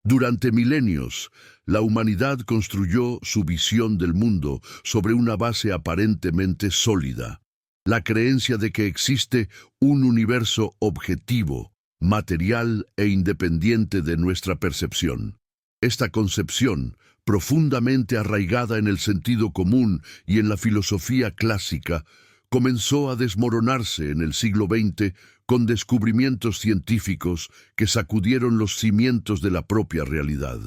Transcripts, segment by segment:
Durante milenios, la humanidad construyó su visión del mundo sobre una base aparentemente sólida, la creencia de que existe un universo objetivo, material e independiente de nuestra percepción. Esta concepción, profundamente arraigada en el sentido común y en la filosofía clásica, comenzó a desmoronarse en el siglo XX con descubrimientos científicos que sacudieron los cimientos de la propia realidad.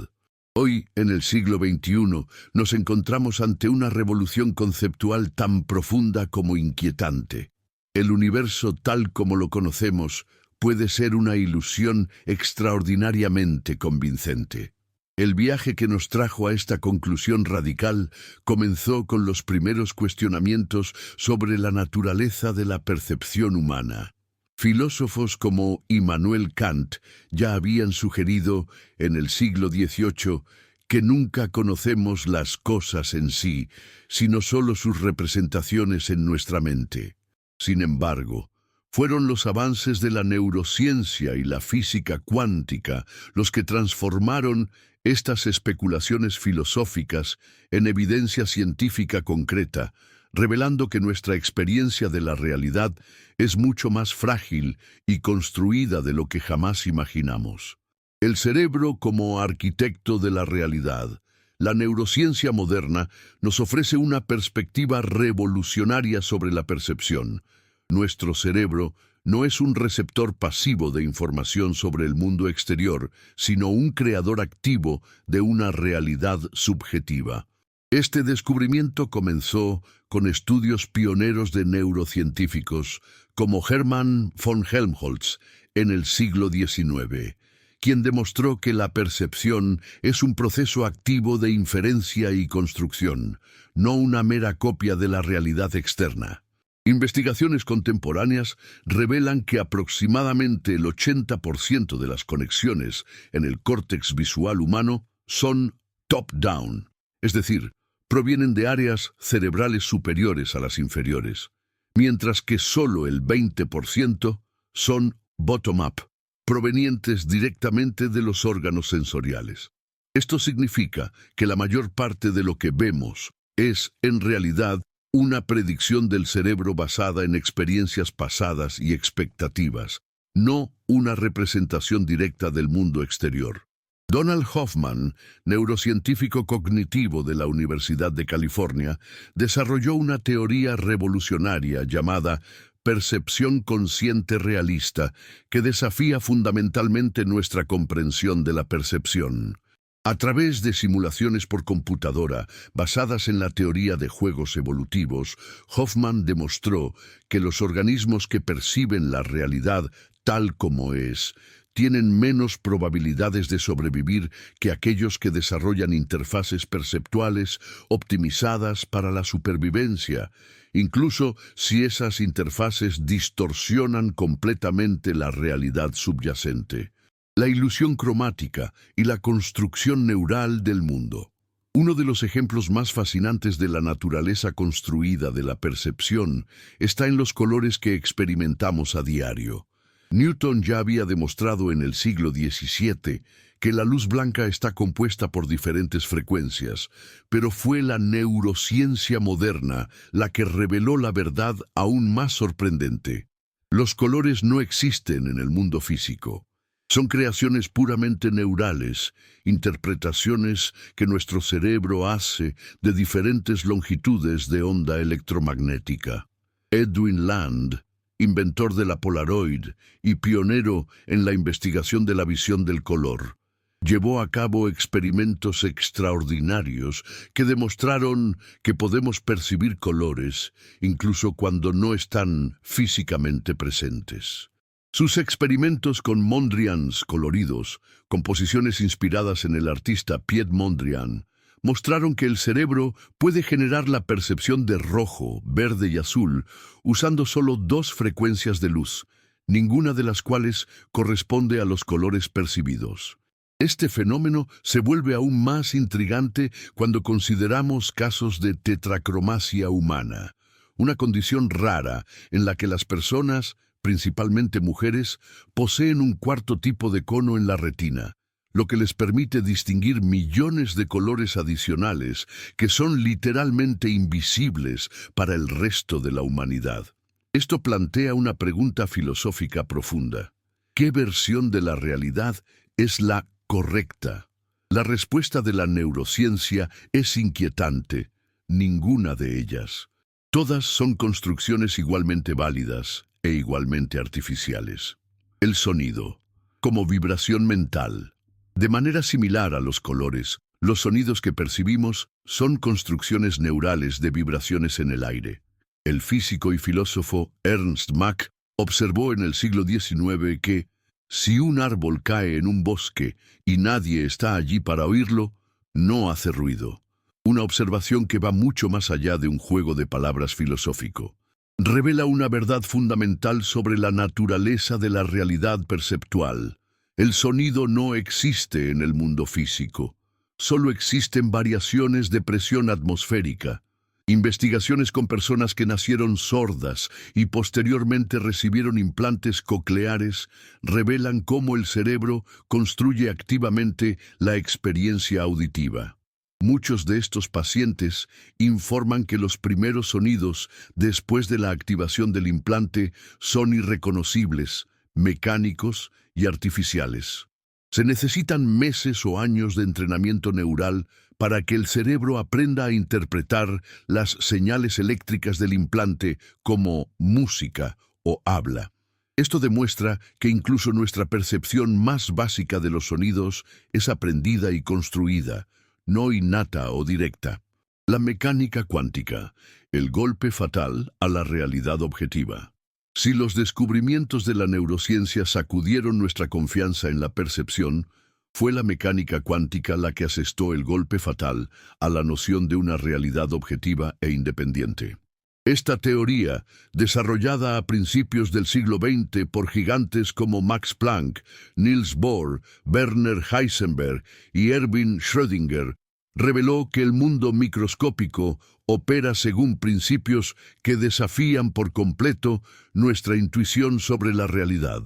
Hoy, en el siglo XXI, nos encontramos ante una revolución conceptual tan profunda como inquietante. El universo tal como lo conocemos puede ser una ilusión extraordinariamente convincente. El viaje que nos trajo a esta conclusión radical comenzó con los primeros cuestionamientos sobre la naturaleza de la percepción humana. Filósofos como Immanuel Kant ya habían sugerido en el siglo XVIII que nunca conocemos las cosas en sí, sino solo sus representaciones en nuestra mente. Sin embargo, fueron los avances de la neurociencia y la física cuántica los que transformaron estas especulaciones filosóficas en evidencia científica concreta, revelando que nuestra experiencia de la realidad es mucho más frágil y construida de lo que jamás imaginamos. El cerebro como arquitecto de la realidad. La neurociencia moderna nos ofrece una perspectiva revolucionaria sobre la percepción. Nuestro cerebro no es un receptor pasivo de información sobre el mundo exterior, sino un creador activo de una realidad subjetiva. Este descubrimiento comenzó con estudios pioneros de neurocientíficos como Hermann von Helmholtz en el siglo XIX, quien demostró que la percepción es un proceso activo de inferencia y construcción, no una mera copia de la realidad externa. Investigaciones contemporáneas revelan que aproximadamente el 80% de las conexiones en el córtex visual humano son top-down, es decir, provienen de áreas cerebrales superiores a las inferiores, mientras que solo el 20% son bottom-up, provenientes directamente de los órganos sensoriales. Esto significa que la mayor parte de lo que vemos es, en realidad, una predicción del cerebro basada en experiencias pasadas y expectativas, no una representación directa del mundo exterior. Donald Hoffman, neurocientífico cognitivo de la Universidad de California, desarrolló una teoría revolucionaria llamada percepción consciente realista que desafía fundamentalmente nuestra comprensión de la percepción. A través de simulaciones por computadora basadas en la teoría de juegos evolutivos, Hoffman demostró que los organismos que perciben la realidad tal como es tienen menos probabilidades de sobrevivir que aquellos que desarrollan interfaces perceptuales optimizadas para la supervivencia, incluso si esas interfaces distorsionan completamente la realidad subyacente. La ilusión cromática y la construcción neural del mundo. Uno de los ejemplos más fascinantes de la naturaleza construida de la percepción está en los colores que experimentamos a diario. Newton ya había demostrado en el siglo XVII que la luz blanca está compuesta por diferentes frecuencias, pero fue la neurociencia moderna la que reveló la verdad aún más sorprendente. Los colores no existen en el mundo físico. Son creaciones puramente neurales, interpretaciones que nuestro cerebro hace de diferentes longitudes de onda electromagnética. Edwin Land, inventor de la Polaroid y pionero en la investigación de la visión del color, llevó a cabo experimentos extraordinarios que demostraron que podemos percibir colores incluso cuando no están físicamente presentes. Sus experimentos con Mondrians coloridos, composiciones inspiradas en el artista Piet Mondrian, mostraron que el cerebro puede generar la percepción de rojo, verde y azul usando solo 2 frecuencias de luz, ninguna de las cuales corresponde a los colores percibidos. Este fenómeno se vuelve aún más intrigante cuando consideramos casos de tetracromasia humana, una condición rara en la que las personas, principalmente mujeres, poseen un cuarto tipo de cono en la retina, lo que les permite distinguir millones de colores adicionales que son literalmente invisibles para el resto de la humanidad. Esto plantea una pregunta filosófica profunda. ¿Qué versión de la realidad es la correcta? La respuesta de la neurociencia es inquietante. Ninguna de ellas. Todas son construcciones igualmente válidas e igualmente artificiales. El sonido, como vibración mental. De manera similar a los colores, los sonidos que percibimos son construcciones neurales de vibraciones en el aire. El físico y filósofo Ernst Mach observó en el siglo XIX que, si un árbol cae en un bosque y nadie está allí para oírlo, no hace ruido. Una observación que va mucho más allá de un juego de palabras filosófico. Revela una verdad fundamental sobre la naturaleza de la realidad perceptual. El sonido no existe en el mundo físico. Solo existen variaciones de presión atmosférica. Investigaciones con personas que nacieron sordas y posteriormente recibieron implantes cocleares revelan cómo el cerebro construye activamente la experiencia auditiva. Muchos de estos pacientes informan que los primeros sonidos después de la activación del implante son irreconocibles, mecánicos y artificiales. Se necesitan meses o años de entrenamiento neural para que el cerebro aprenda a interpretar las señales eléctricas del implante como música o habla. Esto demuestra que incluso nuestra percepción más básica de los sonidos es aprendida y construida, no innata o directa. La mecánica cuántica, el golpe fatal a la realidad objetiva. Si los descubrimientos de la neurociencia sacudieron nuestra confianza en la percepción, fue la mecánica cuántica la que asestó el golpe fatal a la noción de una realidad objetiva e independiente. Esta teoría, desarrollada a principios del siglo XX por gigantes como Max Planck, Niels Bohr, Werner Heisenberg y Erwin Schrödinger, reveló que el mundo microscópico opera según principios que desafían por completo nuestra intuición sobre la realidad.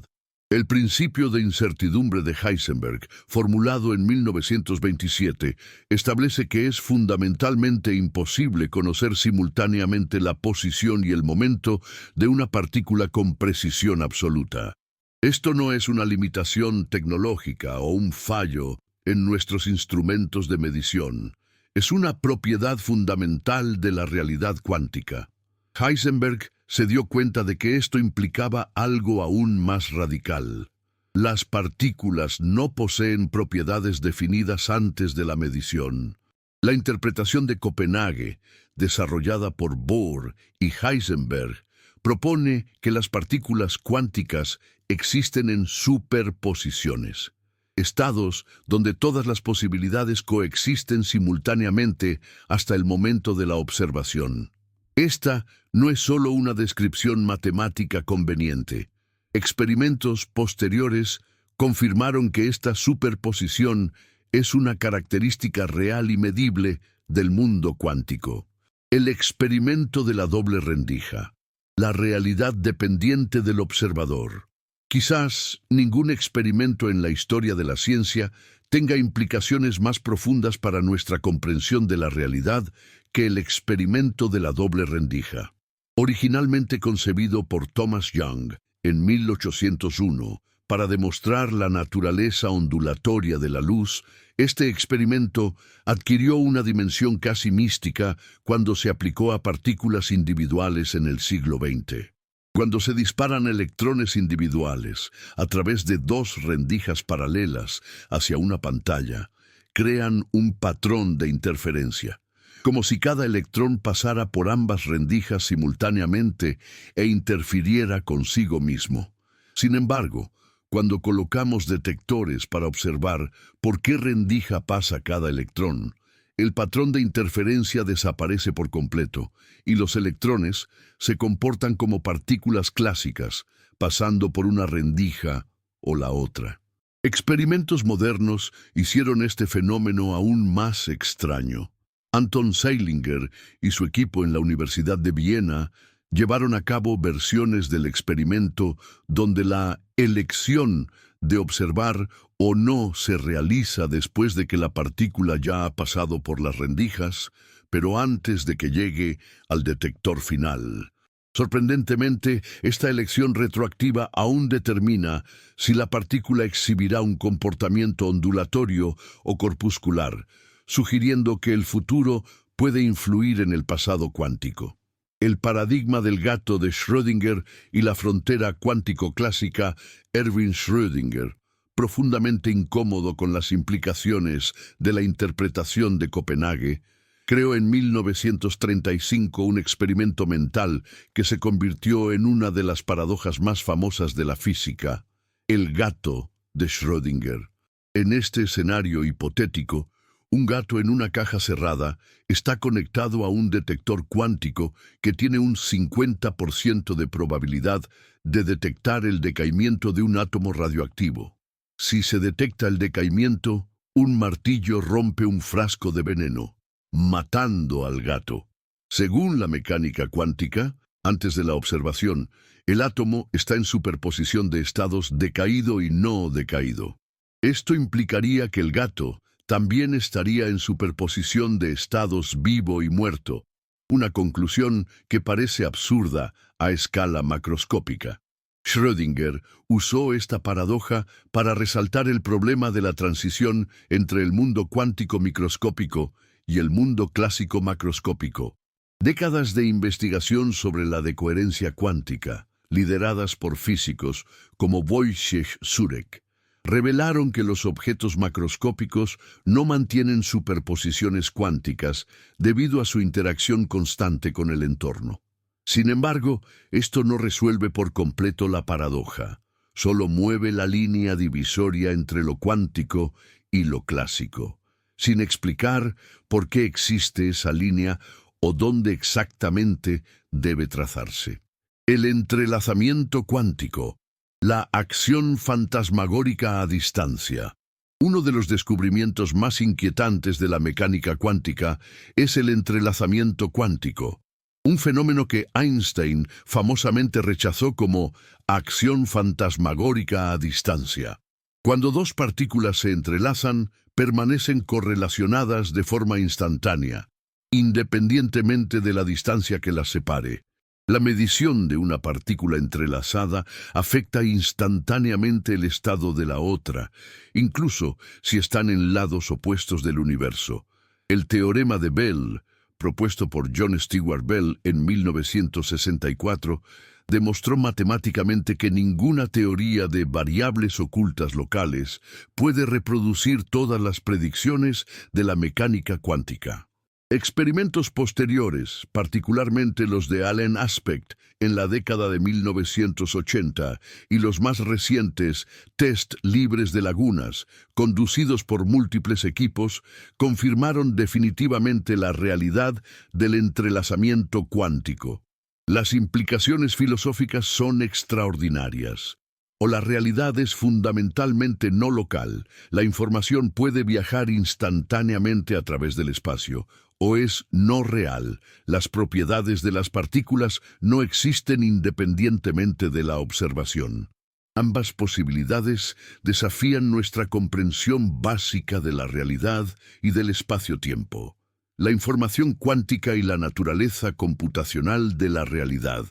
El principio de incertidumbre de Heisenberg, formulado en 1927, establece que es fundamentalmente imposible conocer simultáneamente la posición y el momento de una partícula con precisión absoluta. Esto no es una limitación tecnológica o un fallo en nuestros instrumentos de medición. Es una propiedad fundamental de la realidad cuántica. Heisenberg se dio cuenta de que esto implicaba algo aún más radical. Las partículas no poseen propiedades definidas antes de la medición. La interpretación de Copenhague, desarrollada por Bohr y Heisenberg, propone que las partículas cuánticas existen en superposiciones, estados donde todas las posibilidades coexisten simultáneamente hasta el momento de la observación. Esta no es solo una descripción matemática conveniente. Experimentos posteriores confirmaron que esta superposición es una característica real y medible del mundo cuántico. El experimento de la doble rendija. La realidad dependiente del observador. Quizás ningún experimento en la historia de la ciencia tenga implicaciones más profundas para nuestra comprensión de la realidad que el experimento de la doble rendija. Originalmente concebido por Thomas Young en 1801 para demostrar la naturaleza ondulatoria de la luz, este experimento adquirió una dimensión casi mística cuando se aplicó a partículas individuales en el siglo XX. Cuando se disparan electrones individuales a través de dos rendijas paralelas hacia una pantalla, crean un patrón de interferencia, como si cada electrón pasara por ambas rendijas simultáneamente e interfiriera consigo mismo. Sin embargo, cuando colocamos detectores para observar por qué rendija pasa cada electrón, el patrón de interferencia desaparece por completo y los electrones se comportan como partículas clásicas, pasando por una rendija o la otra. Experimentos modernos hicieron este fenómeno aún más extraño. Anton Zeilinger y su equipo en la Universidad de Viena llevaron a cabo versiones del experimento donde la elección de observar o no se realiza después de que la partícula ya ha pasado por las rendijas, pero antes de que llegue al detector final. Sorprendentemente, esta elección retroactiva aún determina si la partícula exhibirá un comportamiento ondulatorio o corpuscular, sugiriendo que el futuro puede influir en el pasado cuántico. El paradigma del gato de Schrödinger y la frontera cuántico-clásica Erwin Schrödinger, profundamente incómodo con las implicaciones de la interpretación de Copenhague, creó en 1935 un experimento mental que se convirtió en una de las paradojas más famosas de la física, el gato de Schrödinger. En este escenario hipotético, un gato en una caja cerrada está conectado a un detector cuántico que tiene un 50% de probabilidad de detectar el decaimiento de un átomo radioactivo. Si se detecta el decaimiento, un martillo rompe un frasco de veneno, matando al gato. Según la mecánica cuántica, antes de la observación, el átomo está en superposición de estados decaído y no decaído. Esto implicaría que el gato también estaría en superposición de estados vivo y muerto, una conclusión que parece absurda a escala macroscópica. Schrödinger usó esta paradoja para resaltar el problema de la transición entre el mundo cuántico microscópico y el mundo clásico macroscópico. Décadas de investigación sobre la decoherencia cuántica, lideradas por físicos como Wojciech Zurek, revelaron que los objetos macroscópicos no mantienen superposiciones cuánticas debido a su interacción constante con el entorno. Sin embargo, esto no resuelve por completo la paradoja, solo mueve la línea divisoria entre lo cuántico y lo clásico, sin explicar por qué existe esa línea o dónde exactamente debe trazarse. El entrelazamiento cuántico. La acción fantasmagórica a distancia. Uno de los descubrimientos más inquietantes de la mecánica cuántica es el entrelazamiento cuántico, un fenómeno que Einstein famosamente rechazó como acción fantasmagórica a distancia. Cuando dos partículas se entrelazan, permanecen correlacionadas de forma instantánea, independientemente de la distancia que las separe. La medición de una partícula entrelazada afecta instantáneamente el estado de la otra, incluso si están en lados opuestos del universo. El teorema de Bell, propuesto por John Stewart Bell en 1964, demostró matemáticamente que ninguna teoría de variables ocultas locales puede reproducir todas las predicciones de la mecánica cuántica. Experimentos posteriores, particularmente los de Allen Aspect en la década de 1980 y los más recientes test libres de lagunas, conducidos por múltiples equipos, confirmaron definitivamente la realidad del entrelazamiento cuántico. Las implicaciones filosóficas son extraordinarias. O la realidad es fundamentalmente no local, la información puede viajar instantáneamente a través del espacio, o es no real, las propiedades de las partículas no existen independientemente de la observación. Ambas posibilidades desafían nuestra comprensión básica de la realidad y del espacio-tiempo, la información cuántica y la naturaleza computacional de la realidad.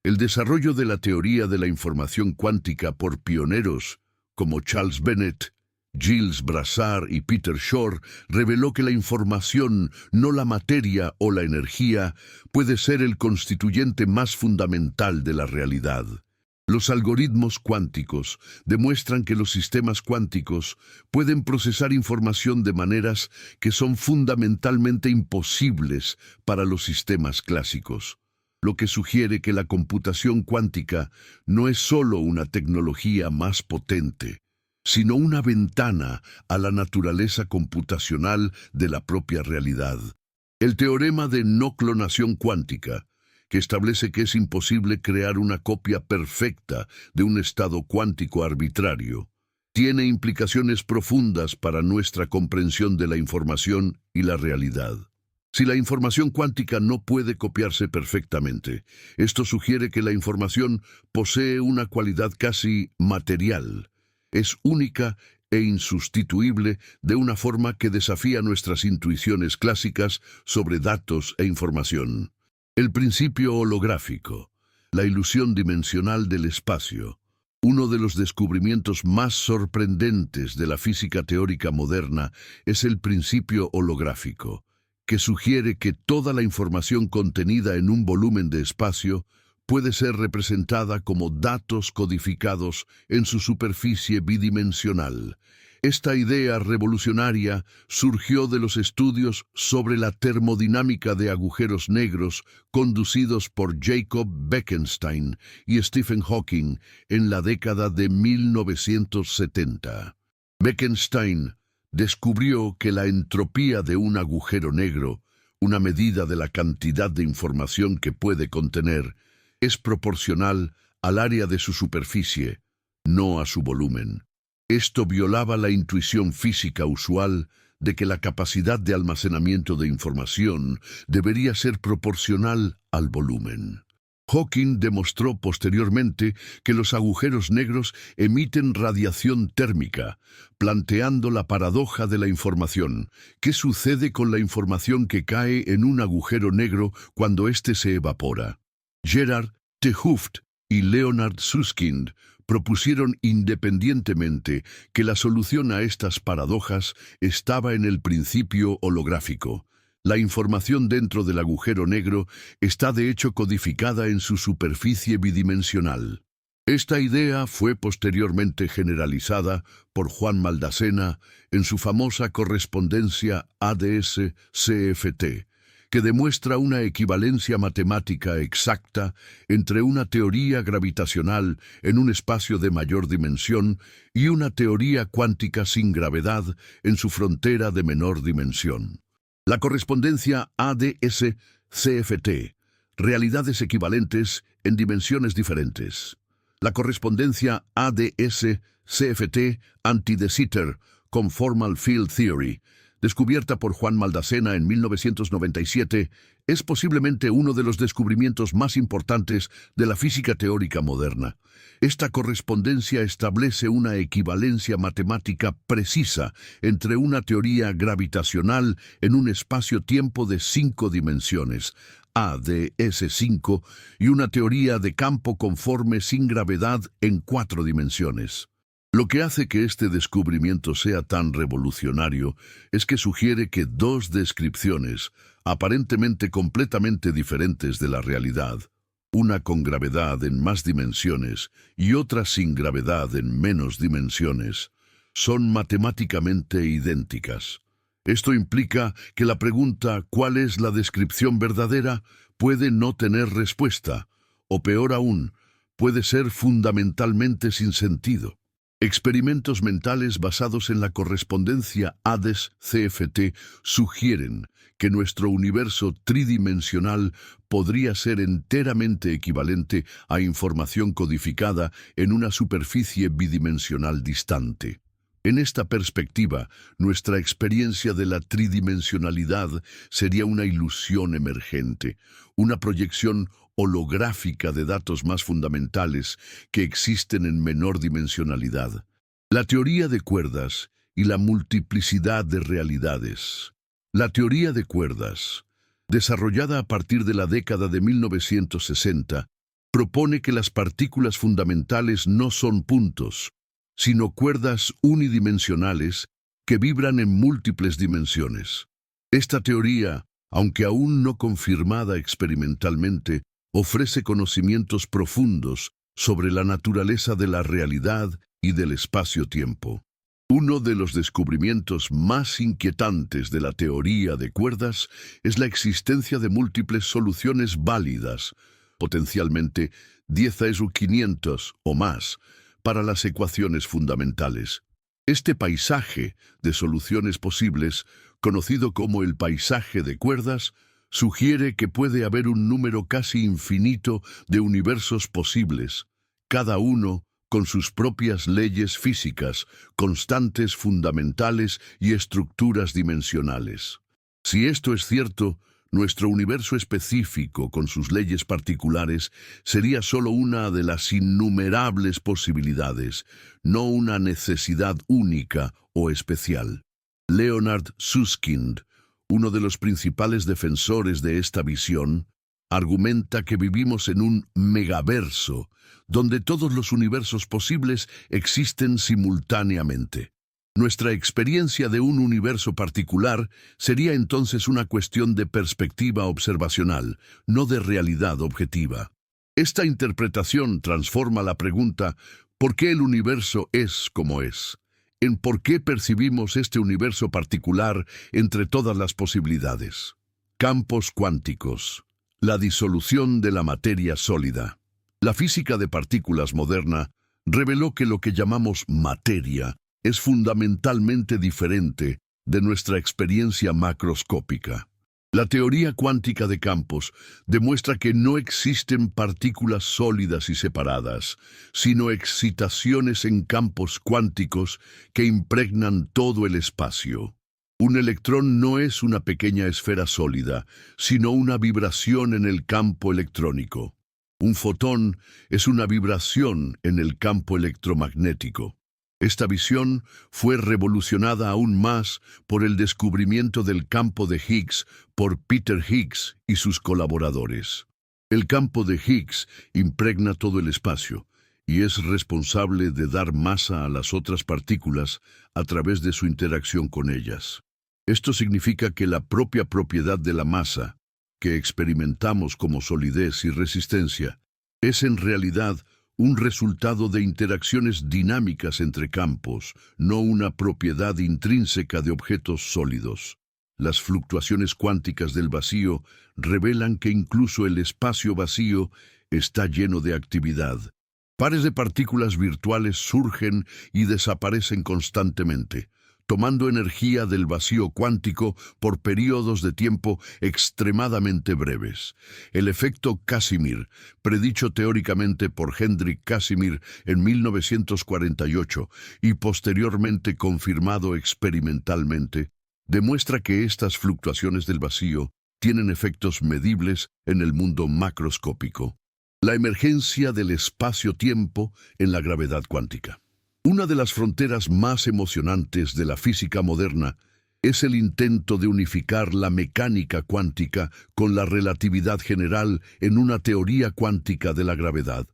El desarrollo de la teoría de la información cuántica por pioneros como Charles Bennett, Gilles Brassard y Peter Shor reveló que la información, no la materia o la energía, puede ser el constituyente más fundamental de la realidad. Los algoritmos cuánticos demuestran que los sistemas cuánticos pueden procesar información de maneras que son fundamentalmente imposibles para los sistemas clásicos, lo que sugiere que la computación cuántica no es solo una tecnología más potente, sino una ventana a la naturaleza computacional de la propia realidad. El teorema de no clonación cuántica, que establece que es imposible crear una copia perfecta de un estado cuántico arbitrario, tiene implicaciones profundas para nuestra comprensión de la información y la realidad. Si la información cuántica no puede copiarse perfectamente, esto sugiere que la información posee una cualidad casi material. Es única e insustituible de una forma que desafía nuestras intuiciones clásicas sobre datos e información. El principio holográfico, la ilusión dimensional del espacio. Uno de los descubrimientos más sorprendentes de la física teórica moderna es el principio holográfico, que sugiere que toda la información contenida en un volumen de espacio puede ser representada como datos codificados en su superficie bidimensional. Esta idea revolucionaria surgió de los estudios sobre la termodinámica de agujeros negros conducidos por Jacob Bekenstein y Stephen Hawking en la década de 1970. Bekenstein descubrió que la entropía de un agujero negro, una medida de la cantidad de información que puede contener, es proporcional al área de su superficie, no a su volumen. Esto violaba la intuición física usual de que la capacidad de almacenamiento de información debería ser proporcional al volumen. Hawking demostró posteriormente que los agujeros negros emiten radiación térmica, planteando la paradoja de la información. ¿Qué sucede con la información que cae en un agujero negro cuando éste se evapora? Gerard 't Hooft y Leonard Susskind propusieron independientemente que la solución a estas paradojas estaba en el principio holográfico. La información dentro del agujero negro está de hecho codificada en su superficie bidimensional. Esta idea fue posteriormente generalizada por Juan Maldacena en su famosa correspondencia ADS-CFT, que demuestra una equivalencia matemática exacta entre una teoría gravitacional en un espacio de mayor dimensión y una teoría cuántica sin gravedad en su frontera de menor dimensión. La correspondencia ADS-CFT, realidades equivalentes en dimensiones diferentes. La correspondencia ADS-CFT anti-de Sitter Conformal Field Theory, descubierta por Juan Maldacena en 1997, es posiblemente uno de los descubrimientos más importantes de la física teórica moderna. Esta correspondencia establece una equivalencia matemática precisa entre una teoría gravitacional en un espacio-tiempo de 5 dimensiones, ADS5, y una teoría de campo conforme sin gravedad en 4 dimensiones. Lo que hace que este descubrimiento sea tan revolucionario es que sugiere que dos descripciones, aparentemente completamente diferentes de la realidad, una con gravedad en más dimensiones y otra sin gravedad en menos dimensiones, son matemáticamente idénticas. Esto implica que la pregunta ¿cuál es la descripción verdadera? Puede no tener respuesta, o peor aún, puede ser fundamentalmente sin sentido. Experimentos mentales basados en la correspondencia ADS-CFT sugieren que nuestro universo tridimensional podría ser enteramente equivalente a información codificada en una superficie bidimensional distante. En esta perspectiva, nuestra experiencia de la tridimensionalidad sería una ilusión emergente, una proyección holográfica de datos más fundamentales que existen en menor dimensionalidad. La teoría de cuerdas y la multiplicidad de realidades. La teoría de cuerdas, desarrollada a partir de la década de 1960, propone que las partículas fundamentales no son puntos, sino cuerdas unidimensionales que vibran en múltiples dimensiones. Esta teoría, aunque aún no confirmada experimentalmente, ofrece conocimientos profundos sobre la naturaleza de la realidad y del espacio-tiempo. Uno de los descubrimientos más inquietantes de la teoría de cuerdas es la existencia de múltiples soluciones válidas, potencialmente 10⁵ o más, para las ecuaciones fundamentales. Este paisaje de soluciones posibles, conocido como el paisaje de cuerdas, sugiere que puede haber un número casi infinito de universos posibles, cada uno con sus propias leyes físicas, constantes fundamentales y estructuras dimensionales. Si esto es cierto, Nuestro universo específico, con sus leyes particulares, sería solo una de las innumerables posibilidades, no una necesidad única o especial. Leonard Susskind, uno de los principales defensores de esta visión, argumenta que vivimos en un megaverso, donde todos los universos posibles existen simultáneamente. Nuestra experiencia de un universo particular sería entonces una cuestión de perspectiva observacional, no de realidad objetiva. Esta interpretación transforma la pregunta ¿por qué el universo es como es? En por qué percibimos este universo particular entre todas las posibilidades. Campos cuánticos. La disolución de la materia sólida. La física de partículas moderna reveló que lo que llamamos materia es fundamentalmente diferente de nuestra experiencia macroscópica. La teoría cuántica de campos demuestra que no existen partículas sólidas y separadas, sino excitaciones en campos cuánticos que impregnan todo el espacio. Un electrón no es una pequeña esfera sólida, sino una vibración en el campo electrónico. Un fotón es una vibración en el campo electromagnético. Esta visión fue revolucionada aún más por el descubrimiento del campo de Higgs por Peter Higgs y sus colaboradores. El campo de Higgs impregna todo el espacio y es responsable de dar masa a las otras partículas a través de su interacción con ellas. Esto significa que la propia propiedad de la masa, que experimentamos como solidez y resistencia, es en realidad un resultado de interacciones dinámicas entre campos, no una propiedad intrínseca de objetos sólidos. Las fluctuaciones cuánticas del vacío revelan que incluso el espacio vacío está lleno de actividad. Pares de partículas virtuales surgen y desaparecen constantemente, tomando energía del vacío cuántico por periodos de tiempo extremadamente breves. El efecto Casimir, predicho teóricamente por Hendrik Casimir en 1948 y posteriormente confirmado experimentalmente, demuestra que estas fluctuaciones del vacío tienen efectos medibles en el mundo macroscópico. La emergencia del espacio-tiempo en la gravedad cuántica. Una de las fronteras más emocionantes de la física moderna es el intento de unificar la mecánica cuántica con la relatividad general en una teoría cuántica de la gravedad.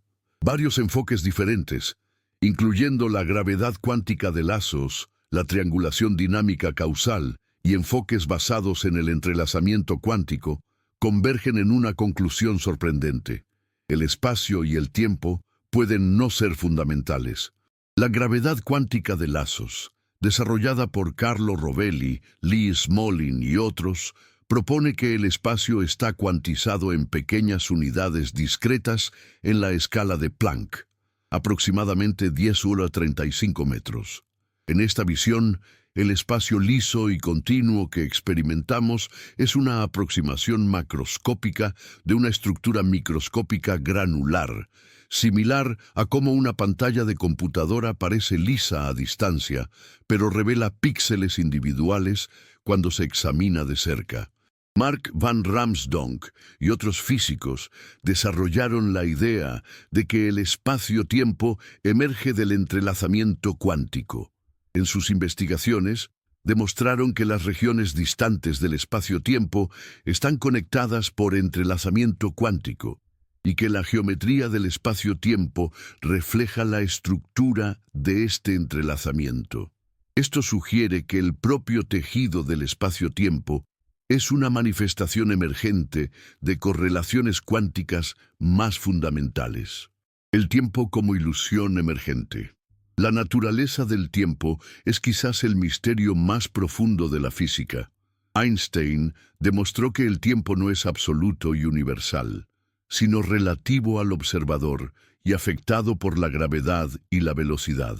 Varios enfoques diferentes, incluyendo la gravedad cuántica de lazos, la triangulación dinámica causal y enfoques basados en el entrelazamiento cuántico, convergen en una conclusión sorprendente. El espacio y el tiempo pueden no ser fundamentales. La gravedad cuántica de lazos, desarrollada por Carlo Rovelli, Lee Smolin y otros, propone que el espacio está cuantizado en pequeñas unidades discretas en la escala de Planck, aproximadamente 10⁻35 metros. En esta visión, el espacio liso y continuo que experimentamos es una aproximación macroscópica de una estructura microscópica granular, similar a cómo una pantalla de computadora parece lisa a distancia, pero revela píxeles individuales cuando se examina de cerca. Mark van Ramsdonck y otros físicos desarrollaron la idea de que el espacio-tiempo emerge del entrelazamiento cuántico. En sus investigaciones, demostraron que las regiones distantes del espacio-tiempo están conectadas por entrelazamiento cuántico y que la geometría del espacio-tiempo refleja la estructura de este entrelazamiento. Esto sugiere que el propio tejido del espacio-tiempo es una manifestación emergente de correlaciones cuánticas más fundamentales. El tiempo como ilusión emergente. La naturaleza del tiempo es quizás el misterio más profundo de la física. Einstein demostró que el tiempo no es absoluto y universal, sino relativo al observador y afectado por la gravedad y la velocidad.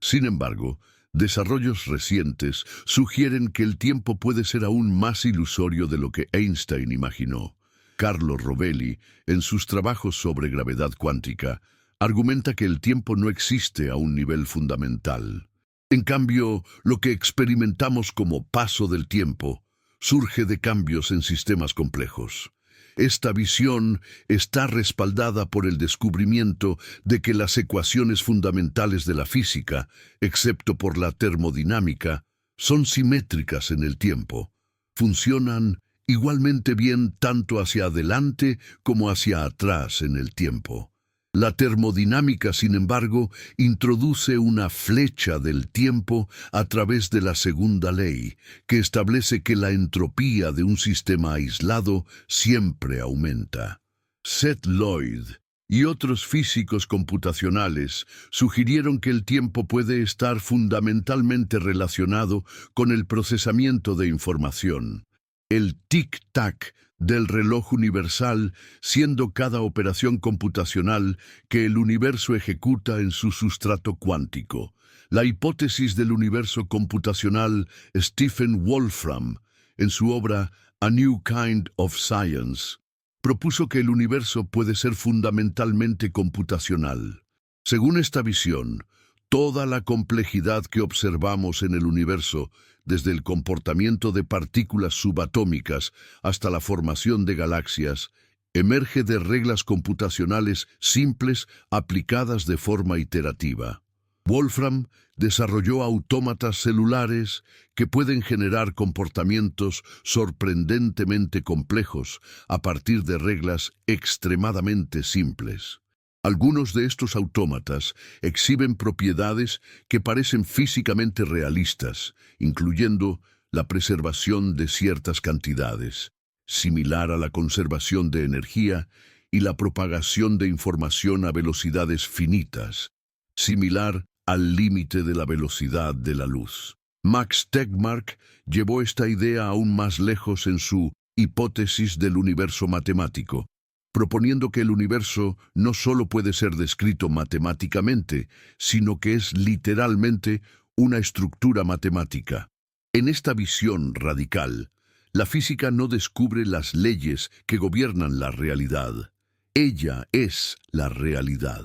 Sin embargo, desarrollos recientes sugieren que el tiempo puede ser aún más ilusorio de lo que Einstein imaginó. Carlo Rovelli, en sus trabajos sobre gravedad cuántica, argumenta que el tiempo no existe a un nivel fundamental. En cambio, lo que experimentamos como paso del tiempo surge de cambios en sistemas complejos. Esta visión está respaldada por el descubrimiento de que las ecuaciones fundamentales de la física, excepto por la termodinámica, son simétricas en el tiempo. Funcionan igualmente bien tanto hacia adelante como hacia atrás en el tiempo. La termodinámica, sin embargo, introduce una flecha del tiempo a través de la segunda ley, que establece que la entropía de un sistema aislado siempre aumenta. Seth Lloyd y otros físicos computacionales sugirieron que el tiempo puede estar fundamentalmente relacionado con el procesamiento de información. El tic-tac del reloj universal, siendo cada operación computacional que el universo ejecuta en su sustrato cuántico. La hipótesis del universo computacional Stephen Wolfram, en su obra A New Kind of Science, propuso que el universo puede ser fundamentalmente computacional. Según esta visión, toda la complejidad que observamos en el universo, desde el comportamiento de partículas subatómicas hasta la formación de galaxias, emerge de reglas computacionales simples aplicadas de forma iterativa. Wolfram desarrolló autómatas celulares que pueden generar comportamientos sorprendentemente complejos a partir de reglas extremadamente simples. Algunos de estos autómatas exhiben propiedades que parecen físicamente realistas, incluyendo la preservación de ciertas cantidades, similar a la conservación de energía, y la propagación de información a velocidades finitas, similar al límite de la velocidad de la luz. Max Tegmark llevó esta idea aún más lejos en su hipótesis del universo matemático, proponiendo que el universo no solo puede ser descrito matemáticamente, sino que es literalmente una estructura matemática. En esta visión radical, la física no descubre las leyes que gobiernan la realidad. Ella es la realidad.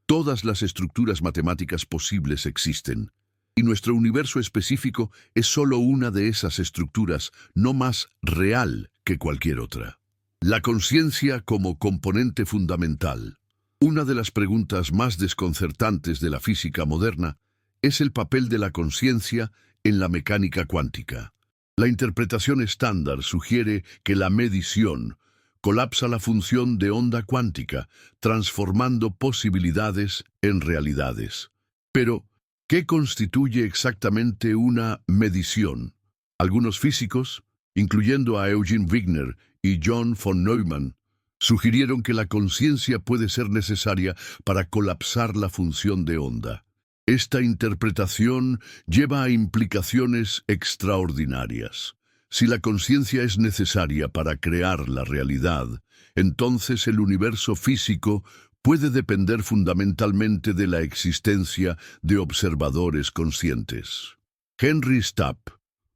Todas las estructuras matemáticas posibles existen, y nuestro universo específico es solo una de esas estructuras, no más real que cualquier otra. La conciencia como componente fundamental. Una de las preguntas más desconcertantes de la física moderna es el papel de la conciencia en la mecánica cuántica. La interpretación estándar sugiere que la medición colapsa la función de onda cuántica, transformando posibilidades en realidades. Pero, ¿qué constituye exactamente una medición? Algunos físicos, incluyendo a Eugen Wigner y John von Neumann, sugirieron que la conciencia puede ser necesaria para colapsar la función de onda. Esta interpretación lleva a implicaciones extraordinarias. Si la conciencia es necesaria para crear la realidad, entonces el universo físico puede depender fundamentalmente de la existencia de observadores conscientes. Henry Stapp,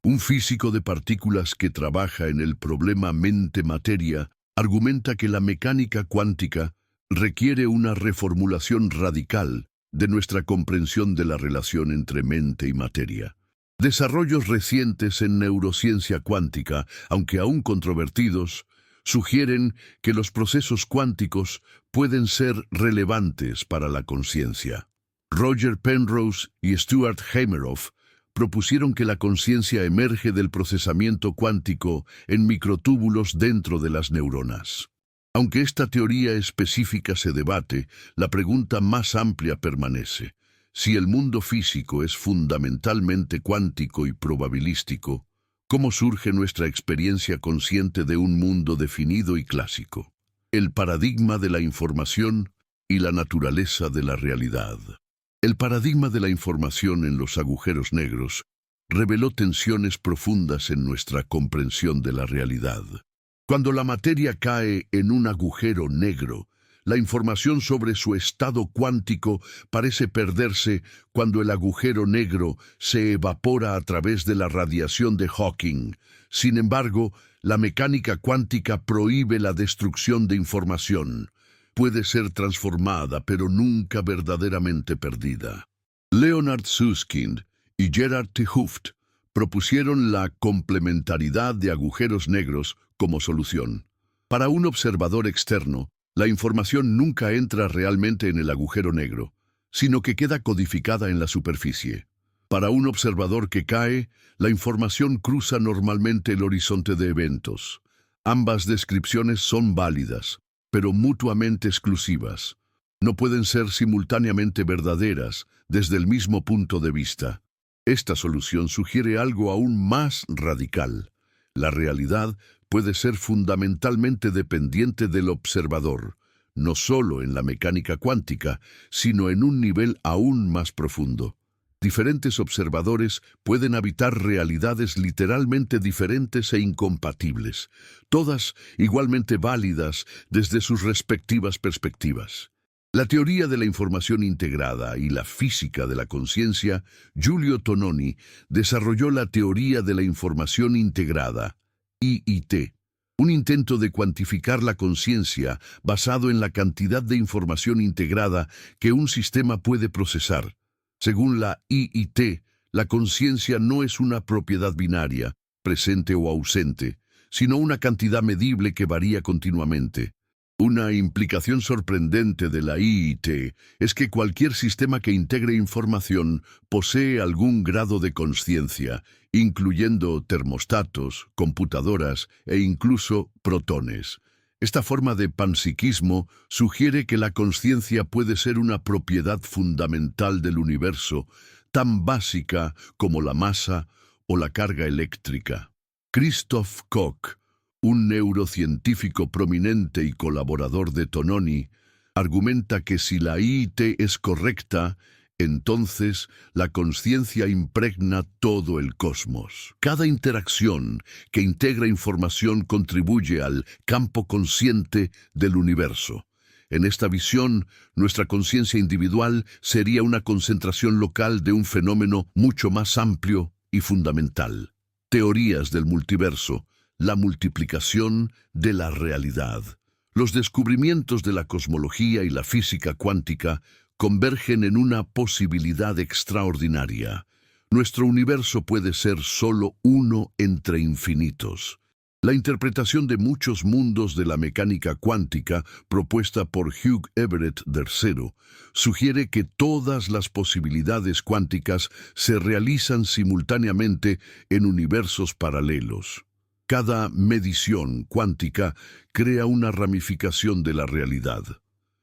un físico de partículas que trabaja en el problema mente-materia, argumenta que la mecánica cuántica requiere una reformulación radical de nuestra comprensión de la relación entre mente y materia. Desarrollos recientes en neurociencia cuántica, aunque aún controvertidos, sugieren que los procesos cuánticos pueden ser relevantes para la conciencia. Roger Penrose y Stuart Hameroff propusieron que la conciencia emerge del procesamiento cuántico en microtúbulos dentro de las neuronas. Aunque esta teoría específica se debate, la pregunta más amplia permanece. Si el mundo físico es fundamentalmente cuántico y probabilístico, ¿cómo surge nuestra experiencia consciente de un mundo definido y clásico? El paradigma de la información y la naturaleza de la realidad. El paradigma de la información en los agujeros negros reveló tensiones profundas en nuestra comprensión de la realidad. Cuando la materia cae en un agujero negro, la información sobre su estado cuántico parece perderse cuando el agujero negro se evapora a través de la radiación de Hawking. Sin embargo, la mecánica cuántica prohíbe la destrucción de información. Puede ser transformada, pero nunca verdaderamente perdida. Leonard Susskind y Gerard 't Hooft propusieron la complementariedad de agujeros negros como solución. Para un observador externo, la información nunca entra realmente en el agujero negro, sino que queda codificada en la superficie. Para un observador que cae, la información cruza normalmente el horizonte de eventos. Ambas descripciones son válidas, pero mutuamente exclusivas. No pueden ser simultáneamente verdaderas desde el mismo punto de vista. Esta solución sugiere algo aún más radical. La realidad puede ser fundamentalmente dependiente del observador, no solo en la mecánica cuántica, sino en un nivel aún más profundo. Diferentes observadores pueden habitar realidades literalmente diferentes e incompatibles, todas igualmente válidas desde sus respectivas perspectivas. La teoría de la información integrada y la física de la conciencia, Giulio Tononi desarrolló la teoría de la información integrada, IIT, un intento de cuantificar la conciencia basado en la cantidad de información integrada que un sistema puede procesar. Según la IIT, la conciencia no es una propiedad binaria, presente o ausente, sino una cantidad medible que varía continuamente. Una implicación sorprendente de la IIT es que cualquier sistema que integre información posee algún grado de consciencia, incluyendo termostatos, computadoras e incluso protones. Esta forma de panpsiquismo sugiere que la consciencia puede ser una propiedad fundamental del universo, tan básica como la masa o la carga eléctrica. Christoph Koch, un neurocientífico prominente y colaborador de Tononi, argumenta que si la IIT es correcta, entonces la conciencia impregna todo el cosmos. Cada interacción que integra información contribuye al campo consciente del universo. En esta visión, nuestra conciencia individual sería una concentración local de un fenómeno mucho más amplio y fundamental. Teorías del multiverso, la multiplicación de la realidad. Los descubrimientos de la cosmología y la física cuántica convergen en una posibilidad extraordinaria. Nuestro universo puede ser solo uno entre infinitos. La interpretación de muchos mundos de la mecánica cuántica, propuesta por Hugh Everett III, sugiere que todas las posibilidades cuánticas se realizan simultáneamente en universos paralelos. Cada medición cuántica crea una ramificación de la realidad.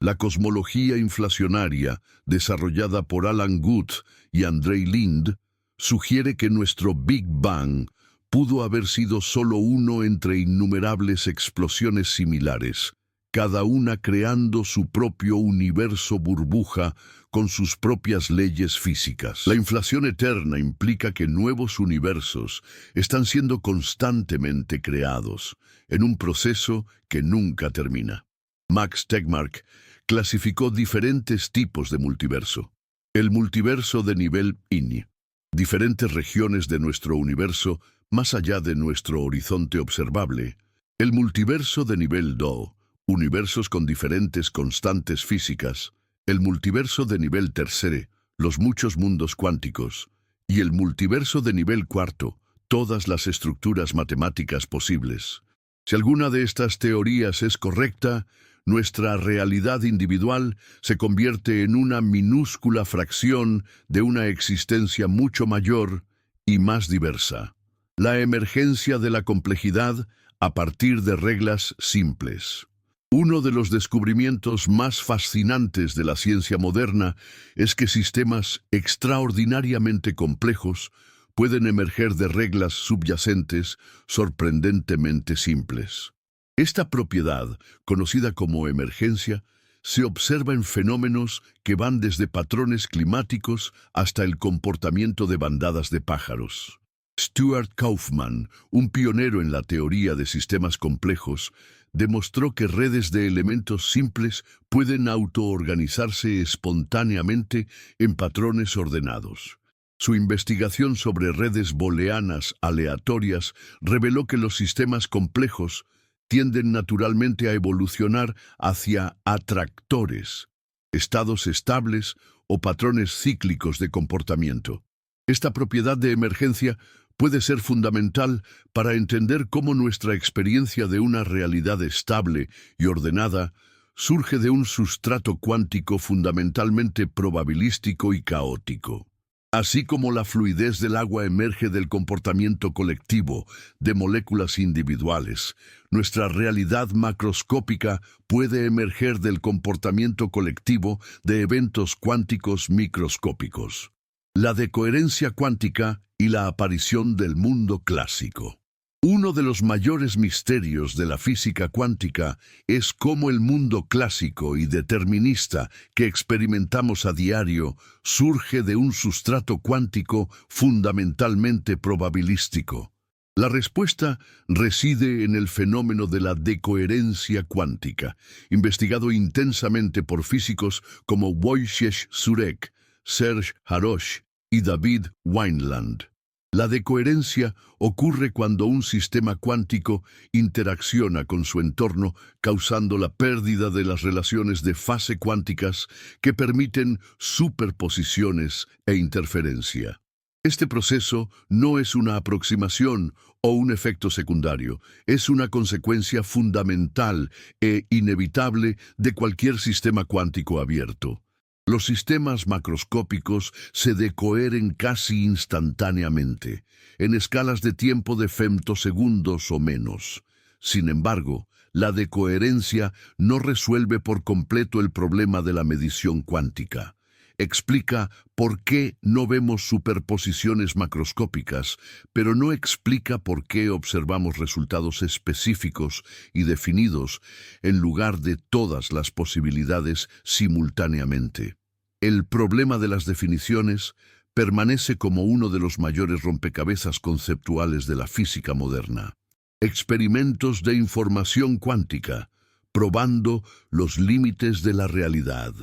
La cosmología inflacionaria, desarrollada por Alan Guth y Andrei Linde, sugiere que nuestro Big Bang pudo haber sido solo uno entre innumerables explosiones similares, cada una creando su propio universo burbuja con sus propias leyes físicas. La inflación eterna implica que nuevos universos están siendo constantemente creados, en un proceso que nunca termina. Max Tegmark clasificó diferentes tipos de multiverso. El multiverso de nivel INI, diferentes regiones de nuestro universo más allá de nuestro horizonte observable. El multiverso de nivel DO, universos con diferentes constantes físicas. El multiverso de nivel tercere, los muchos mundos cuánticos. Y el multiverso de nivel cuarto, todas las estructuras matemáticas posibles. Si alguna de estas teorías es correcta, nuestra realidad individual se convierte en una minúscula fracción de una existencia mucho mayor y más diversa. La emergencia de la complejidad a partir de reglas simples. Uno de los descubrimientos más fascinantes de la ciencia moderna es que sistemas extraordinariamente complejos pueden emerger de reglas subyacentes sorprendentemente simples. Esta propiedad, conocida como emergencia, se observa en fenómenos que van desde patrones climáticos hasta el comportamiento de bandadas de pájaros. Stuart Kauffman, un pionero en la teoría de sistemas complejos, demostró que redes de elementos simples pueden autoorganizarse espontáneamente en patrones ordenados. Su investigación sobre redes booleanas aleatorias reveló que los sistemas complejos tienden naturalmente a evolucionar hacia atractores, estados estables o patrones cíclicos de comportamiento. Esta propiedad de emergencia puede ser fundamental para entender cómo nuestra experiencia de una realidad estable y ordenada surge de un sustrato cuántico fundamentalmente probabilístico y caótico. Así como la fluidez del agua emerge del comportamiento colectivo de moléculas individuales, nuestra realidad macroscópica puede emerger del comportamiento colectivo de eventos cuánticos microscópicos. La decoherencia cuántica y la aparición del mundo clásico. Uno de los mayores misterios de la física cuántica es cómo el mundo clásico y determinista que experimentamos a diario surge de un sustrato cuántico fundamentalmente probabilístico. La respuesta reside en el fenómeno de la decoherencia cuántica, investigado intensamente por físicos como Wojciech Zurek, Serge Harosh y David Wineland. La decoherencia ocurre cuando un sistema cuántico interacciona con su entorno, causando la pérdida de las relaciones de fase cuánticas que permiten superposiciones e interferencia. Este proceso no es una aproximación o un efecto secundario, es una consecuencia fundamental e inevitable de cualquier sistema cuántico abierto. Los sistemas macroscópicos se decoheren casi instantáneamente, en escalas de tiempo de femtosegundos o menos. Sin embargo, la decoherencia no resuelve por completo el problema de la medición cuántica. Explica por qué no vemos superposiciones macroscópicas, pero no explica por qué observamos resultados específicos y definidos en lugar de todas las posibilidades simultáneamente. El problema de las definiciones permanece como uno de los mayores rompecabezas conceptuales de la física moderna. Experimentos de información cuántica, probando los límites de la realidad.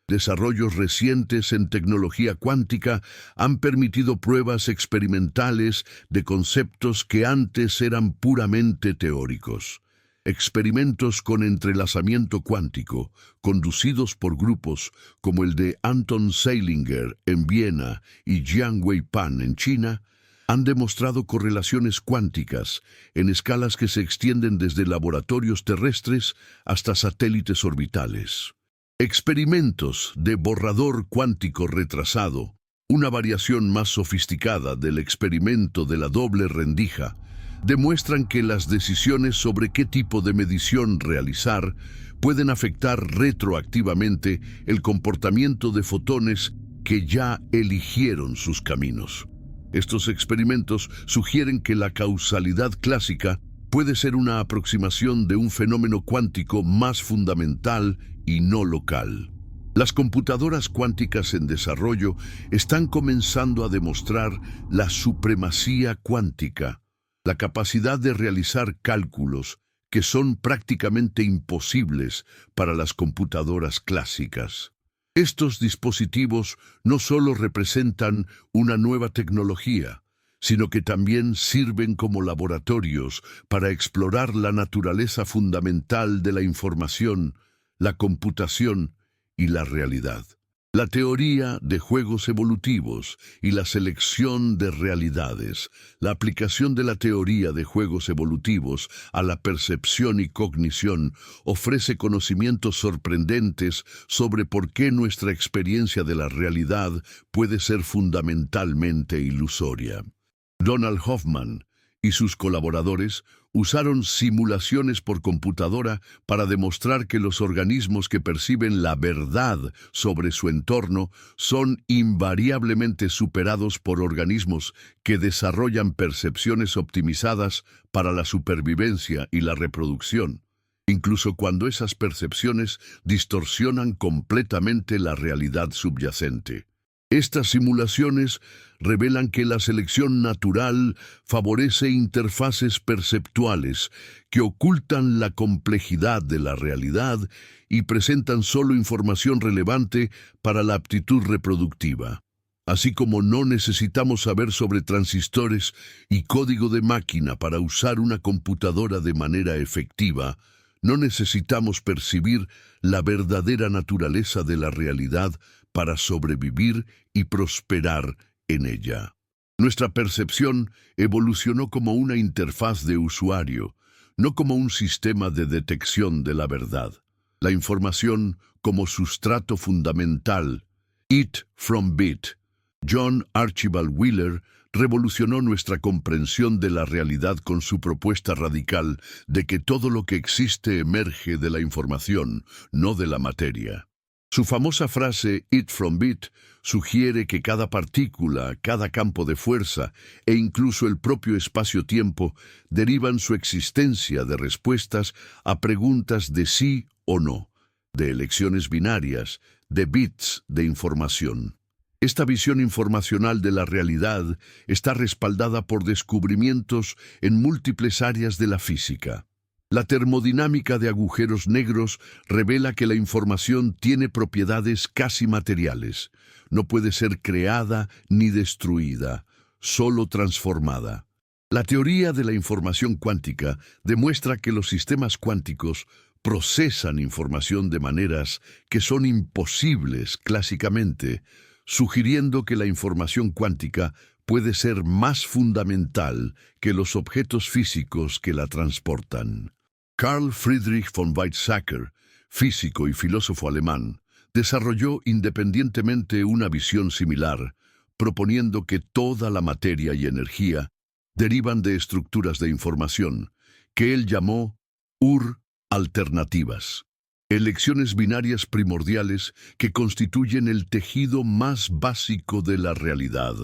Desarrollos recientes en tecnología cuántica han permitido pruebas experimentales de conceptos que antes eran puramente teóricos. Experimentos con entrelazamiento cuántico, conducidos por grupos como el de Anton Zeilinger en Viena y Jianwei Pan en China, han demostrado correlaciones cuánticas en escalas que se extienden desde laboratorios terrestres hasta satélites orbitales. Experimentos de borrador cuántico retrasado, una variación más sofisticada del experimento de la doble rendija, demuestran que las decisiones sobre qué tipo de medición realizar pueden afectar retroactivamente el comportamiento de fotones que ya eligieron sus caminos. Estos experimentos sugieren que la causalidad clásica puede ser una aproximación de un fenómeno cuántico más fundamental y no local. Las computadoras cuánticas en desarrollo están comenzando a demostrar la supremacía cuántica, la capacidad de realizar cálculos que son prácticamente imposibles para las computadoras clásicas. Estos dispositivos no solo representan una nueva tecnología, sino que también sirven como laboratorios para explorar la naturaleza fundamental de la información, la computación y la realidad. La teoría de juegos evolutivos y la selección de realidades, la aplicación de la teoría de juegos evolutivos a la percepción y cognición ofrece conocimientos sorprendentes sobre por qué nuestra experiencia de la realidad puede ser fundamentalmente ilusoria. Donald Hoffman y sus colaboradores usaron simulaciones por computadora para demostrar que los organismos que perciben la verdad sobre su entorno son invariablemente superados por organismos que desarrollan percepciones optimizadas para la supervivencia y la reproducción, incluso cuando esas percepciones distorsionan completamente la realidad subyacente. Estas simulaciones revelan que la selección natural favorece interfaces perceptuales que ocultan la complejidad de la realidad y presentan solo información relevante para la aptitud reproductiva. Así como no necesitamos saber sobre transistores y código de máquina para usar una computadora de manera efectiva, no necesitamos percibir la verdadera naturaleza de la realidad para sobrevivir y prosperar en ella. Nuestra percepción evolucionó como una interfaz de usuario, no como un sistema de detección de la verdad. La información como sustrato fundamental. It from Bit. John Archibald Wheeler revolucionó nuestra comprensión de la realidad con su propuesta radical de que todo lo que existe emerge de la información, no de la materia. Su famosa frase "It from Bit" sugiere que cada partícula, cada campo de fuerza e incluso el propio espacio-tiempo derivan su existencia de respuestas a preguntas de sí o no, de elecciones binarias, de bits de información. Esta visión informacional de la realidad está respaldada por descubrimientos en múltiples áreas de la física. La termodinámica de agujeros negros revela que la información tiene propiedades casi materiales. No puede ser creada ni destruida, solo transformada. La teoría de la información cuántica demuestra que los sistemas cuánticos procesan información de maneras que son imposibles clásicamente, sugiriendo que la información cuántica puede ser más fundamental que los objetos físicos que la transportan. Carl Friedrich von Weizsäcker, físico y filósofo alemán, desarrolló independientemente una visión similar, proponiendo que toda la materia y energía derivan de estructuras de información, que él llamó alternativas. Elecciones binarias primordiales que constituyen el tejido más básico de la realidad.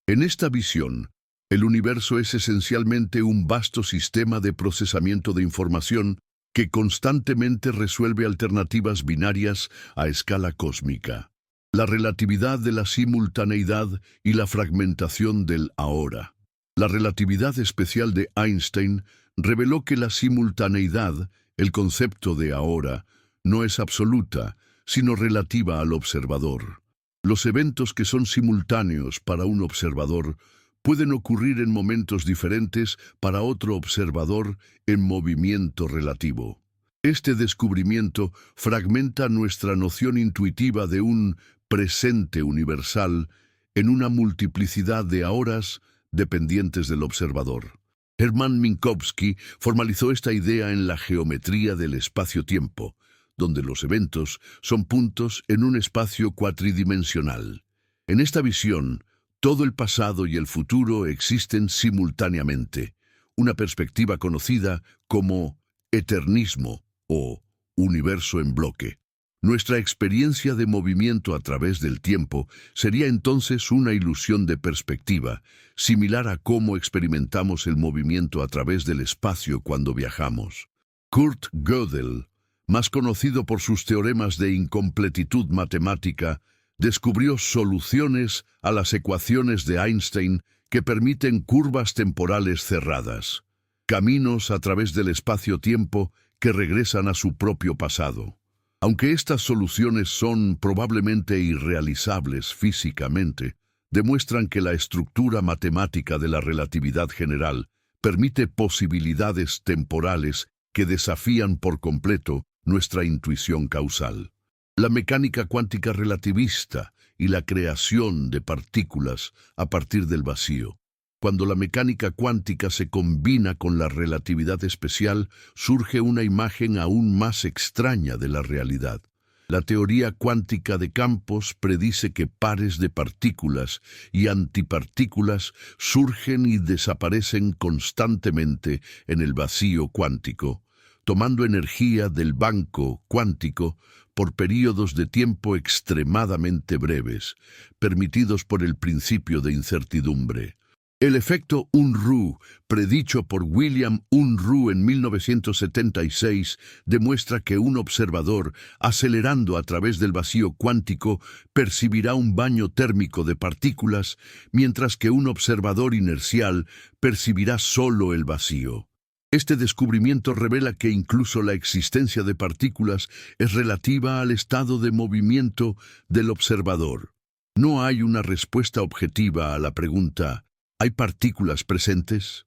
En esta visión, el universo es esencialmente un vasto sistema de procesamiento de información que constantemente resuelve alternativas binarias a escala cósmica. La relatividad de la simultaneidad y la fragmentación del ahora. La relatividad especial de Einstein reveló que la simultaneidad, el concepto de ahora, no es absoluta, sino relativa al observador. Los eventos que son simultáneos para un observador pueden ocurrir en momentos diferentes para otro observador en movimiento relativo. Este descubrimiento fragmenta nuestra noción intuitiva de un presente universal en una multiplicidad de ahoras dependientes del observador. Hermann Minkowski formalizó esta idea en la geometría del espacio-tiempo, donde los eventos son puntos en un espacio cuatridimensional. En esta visión, todo el pasado y el futuro existen simultáneamente, una perspectiva conocida como eternismo o universo en bloque. Nuestra experiencia de movimiento a través del tiempo sería entonces una ilusión de perspectiva, similar a cómo experimentamos el movimiento a través del espacio cuando viajamos. Kurt Gödel, más conocido por sus teoremas de incompletitud matemática, descubrió soluciones a las ecuaciones de Einstein que permiten curvas temporales cerradas, caminos a través del espacio-tiempo que regresan a su propio pasado. Aunque estas soluciones son probablemente irrealizables físicamente, demuestran que la estructura matemática de la relatividad general permite posibilidades temporales que desafían por completo nuestra intuición causal. La mecánica cuántica relativista y la creación de partículas a partir del vacío. Cuando la mecánica cuántica se combina con la relatividad especial, surge una imagen aún más extraña de la realidad. La teoría cuántica de campos predice que pares de partículas y antipartículas surgen y desaparecen constantemente en el vacío cuántico, tomando energía del banco cuántico por períodos de tiempo extremadamente breves, permitidos por el principio de incertidumbre. El efecto Unruh, predicho por William Unruh en 1976, demuestra que un observador, acelerando a través del vacío cuántico, percibirá un baño térmico de partículas, mientras que un observador inercial percibirá solo el vacío. Este descubrimiento revela que incluso la existencia de partículas es relativa al estado de movimiento del observador. No hay una respuesta objetiva a la pregunta: ¿hay partículas presentes?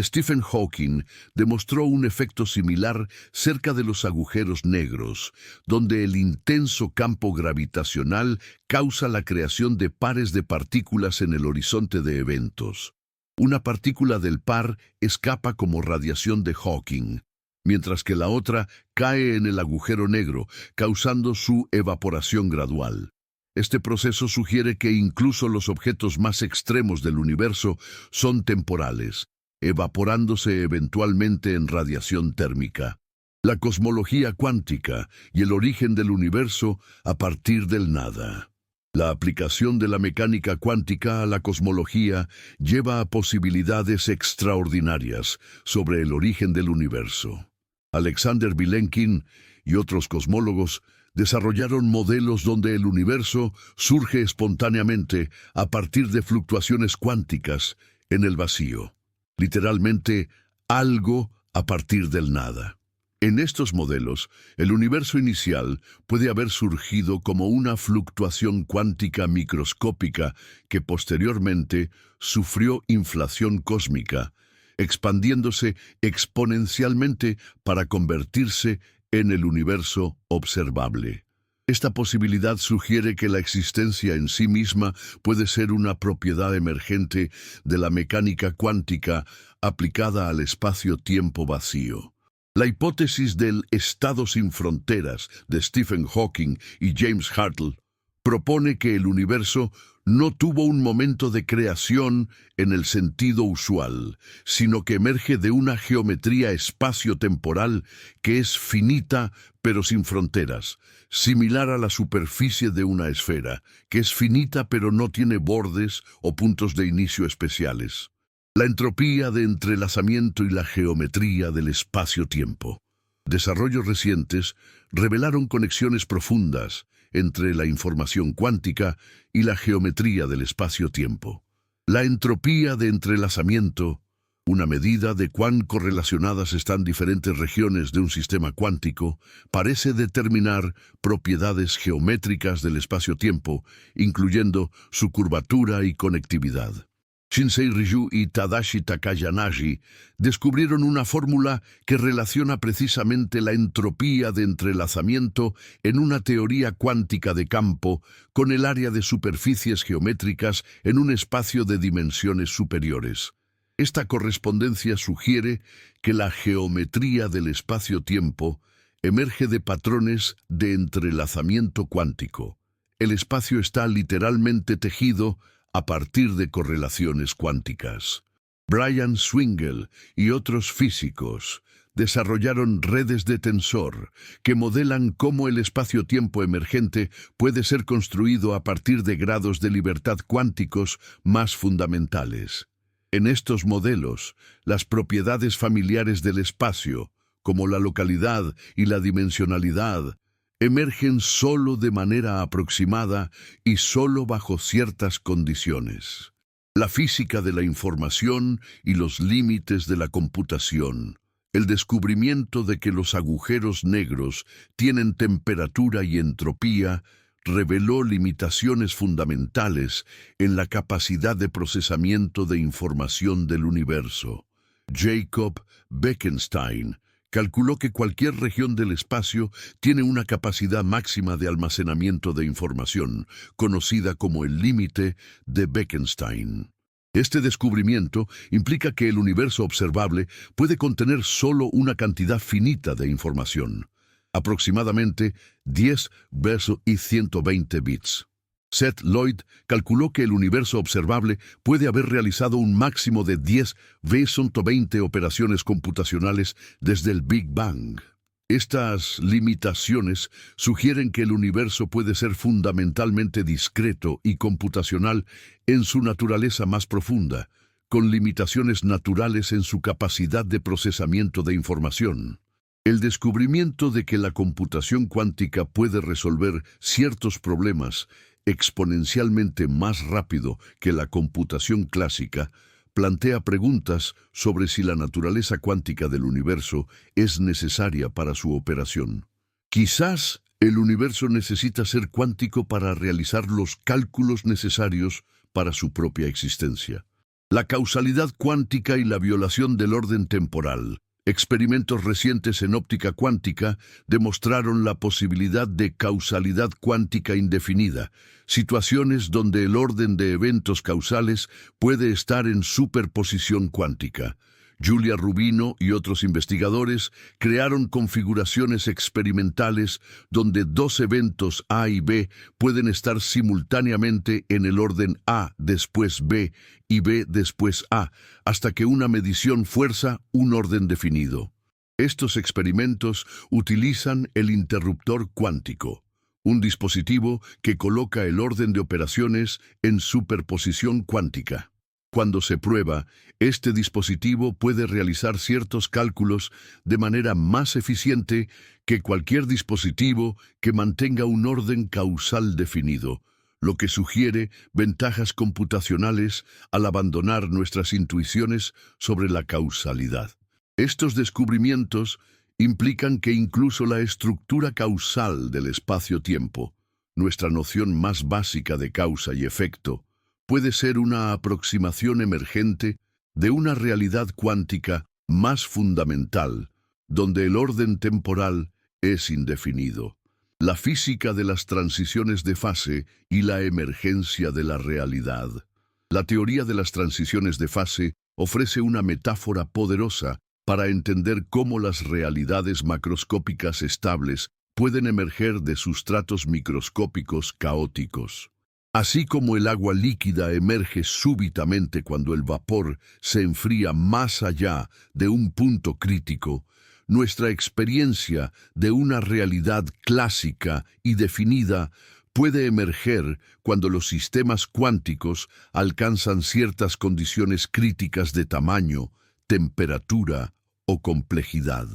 Stephen Hawking demostró un efecto similar cerca de los agujeros negros, donde el intenso campo gravitacional causa la creación de pares de partículas en el horizonte de eventos. Una partícula del par escapa como radiación de Hawking, mientras que la otra cae en el agujero negro, causando su evaporación gradual. Este proceso sugiere que incluso los objetos más extremos del universo son temporales, evaporándose eventualmente en radiación térmica. La cosmología cuántica y el origen del universo a partir del nada. La aplicación de la mecánica cuántica a la cosmología lleva a posibilidades extraordinarias sobre el origen del universo. Alexander Vilenkin y otros cosmólogos desarrollaron modelos donde el universo surge espontáneamente a partir de fluctuaciones cuánticas en el vacío. Literalmente, algo a partir del nada. En estos modelos, el universo inicial puede haber surgido como una fluctuación cuántica microscópica que posteriormente sufrió inflación cósmica, expandiéndose exponencialmente para convertirse en el universo observable. Esta posibilidad sugiere que la existencia en sí misma puede ser una propiedad emergente de la mecánica cuántica aplicada al espacio-tiempo vacío. La hipótesis del estado sin fronteras de Stephen Hawking y James Hartle propone que el universo no tuvo un momento de creación en el sentido usual, sino que emerge de una geometría espacio-temporal que es finita pero sin fronteras, similar a la superficie de una esfera, que es finita pero no tiene bordes o puntos de inicio especiales. La entropía de entrelazamiento y la geometría del espacio-tiempo. Desarrollos recientes revelaron conexiones profundas entre la información cuántica y la geometría del espacio-tiempo. La entropía de entrelazamiento, una medida de cuán correlacionadas están diferentes regiones de un sistema cuántico, parece determinar propiedades geométricas del espacio-tiempo, incluyendo su curvatura y conectividad. Shinsei Ryu y Tadashi Takayanagi descubrieron una fórmula que relaciona precisamente la entropía de entrelazamiento en una teoría cuántica de campo con el área de superficies geométricas en un espacio de dimensiones superiores. Esta correspondencia sugiere que la geometría del espacio-tiempo emerge de patrones de entrelazamiento cuántico. El espacio está literalmente tejido a partir de correlaciones cuánticas. Brian Swingle y otros físicos desarrollaron redes de tensor que modelan cómo el espacio-tiempo emergente puede ser construido a partir de grados de libertad cuánticos más fundamentales. En estos modelos, las propiedades familiares del espacio, como la localidad y la dimensionalidad, emergen solo de manera aproximada y solo bajo ciertas condiciones. La física de la información y los límites de la computación. El descubrimiento de que los agujeros negros tienen temperatura y entropía reveló limitaciones fundamentales en la capacidad de procesamiento de información del universo. Jacob Bekenstein calculó que cualquier región del espacio tiene una capacidad máxima de almacenamiento de información, conocida como el límite de Bekenstein. Este descubrimiento implica que el universo observable puede contener solo una cantidad finita de información, aproximadamente 10 versus 120 bits. Seth Lloyd calculó que el universo observable puede haber realizado un máximo de 10 v 120 operaciones computacionales desde el Big Bang. Estas limitaciones sugieren que el universo puede ser fundamentalmente discreto y computacional en su naturaleza más profunda, con limitaciones naturales en su capacidad de procesamiento de información. El descubrimiento de que la computación cuántica puede resolver ciertos problemas exponencialmente más rápido que la computación clásica plantea preguntas sobre si la naturaleza cuántica del universo es necesaria para su operación. Quizás el universo necesita ser cuántico para realizar los cálculos necesarios para su propia existencia. La causalidad cuántica y la violación del orden temporal. Experimentos recientes en óptica cuántica demostraron la posibilidad de causalidad cuántica indefinida, situaciones donde el orden de eventos causales puede estar en superposición cuántica. Julia Rubino y otros investigadores crearon configuraciones experimentales donde dos eventos A y B pueden estar simultáneamente en el orden A después B y B después A, hasta que una medición fuerza un orden definido. Estos experimentos utilizan el interruptor cuántico, un dispositivo que coloca el orden de operaciones en superposición cuántica. Cuando se prueba, este dispositivo puede realizar ciertos cálculos de manera más eficiente que cualquier dispositivo que mantenga un orden causal definido, lo que sugiere ventajas computacionales al abandonar nuestras intuiciones sobre la causalidad. Estos descubrimientos implican que incluso la estructura causal del espacio-tiempo, nuestra noción más básica de causa y efecto, puede ser una aproximación emergente de una realidad cuántica más fundamental, donde el orden temporal es indefinido. La física de las transiciones de fase y la emergencia de la realidad. La teoría de las transiciones de fase ofrece una metáfora poderosa para entender cómo las realidades macroscópicas estables pueden emerger de sustratos microscópicos caóticos. Así como el agua líquida emerge súbitamente cuando el vapor se enfría más allá de un punto crítico, nuestra experiencia de una realidad clásica y definida puede emerger cuando los sistemas cuánticos alcanzan ciertas condiciones críticas de tamaño, temperatura o complejidad.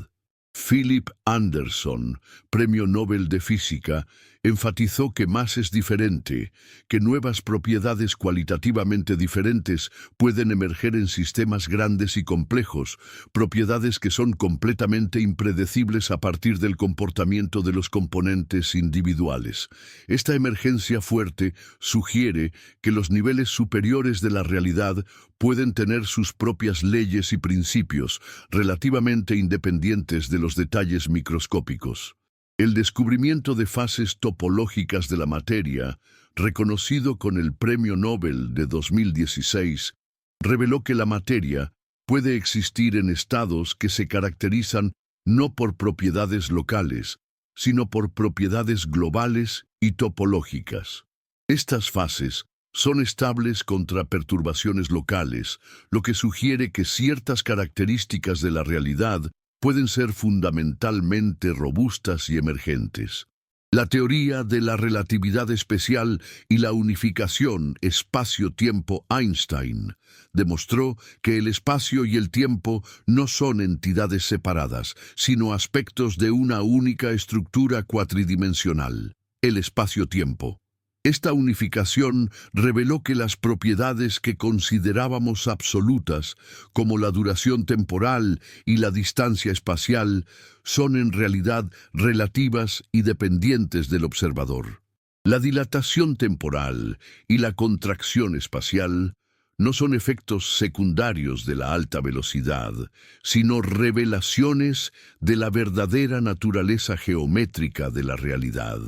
Philip Anderson, Premio Nobel de Física, enfatizó que más es diferente, que nuevas propiedades cualitativamente diferentes pueden emerger en sistemas grandes y complejos, propiedades que son completamente impredecibles a partir del comportamiento de los componentes individuales. Esta emergencia fuerte sugiere que los niveles superiores de la realidad pueden tener sus propias leyes y principios, relativamente independientes de los detalles microscópicos. El descubrimiento de fases topológicas de la materia, reconocido con el Premio Nobel de 2016, reveló que la materia puede existir en estados que se caracterizan no por propiedades locales, sino por propiedades globales y topológicas. Estas fases son estables contra perturbaciones locales, lo que sugiere que ciertas características de la realidad pueden ser fundamentalmente robustas y emergentes. La teoría de la relatividad especial y la unificación espacio-tiempo-Einstein demostró que el espacio y el tiempo no son entidades separadas, sino aspectos de una única estructura cuatridimensional, el espacio-tiempo. Esta unificación reveló que las propiedades que considerábamos absolutas, como la duración temporal y la distancia espacial, son en realidad relativas y dependientes del observador. La dilatación temporal y la contracción espacial no son efectos secundarios de la alta velocidad, sino revelaciones de la verdadera naturaleza geométrica de la realidad.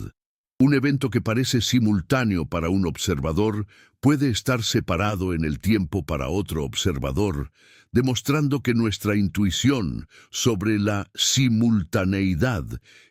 Un evento que parece simultáneo para un observador puede estar separado en el tiempo para otro observador, demostrando que nuestra intuición sobre la simultaneidad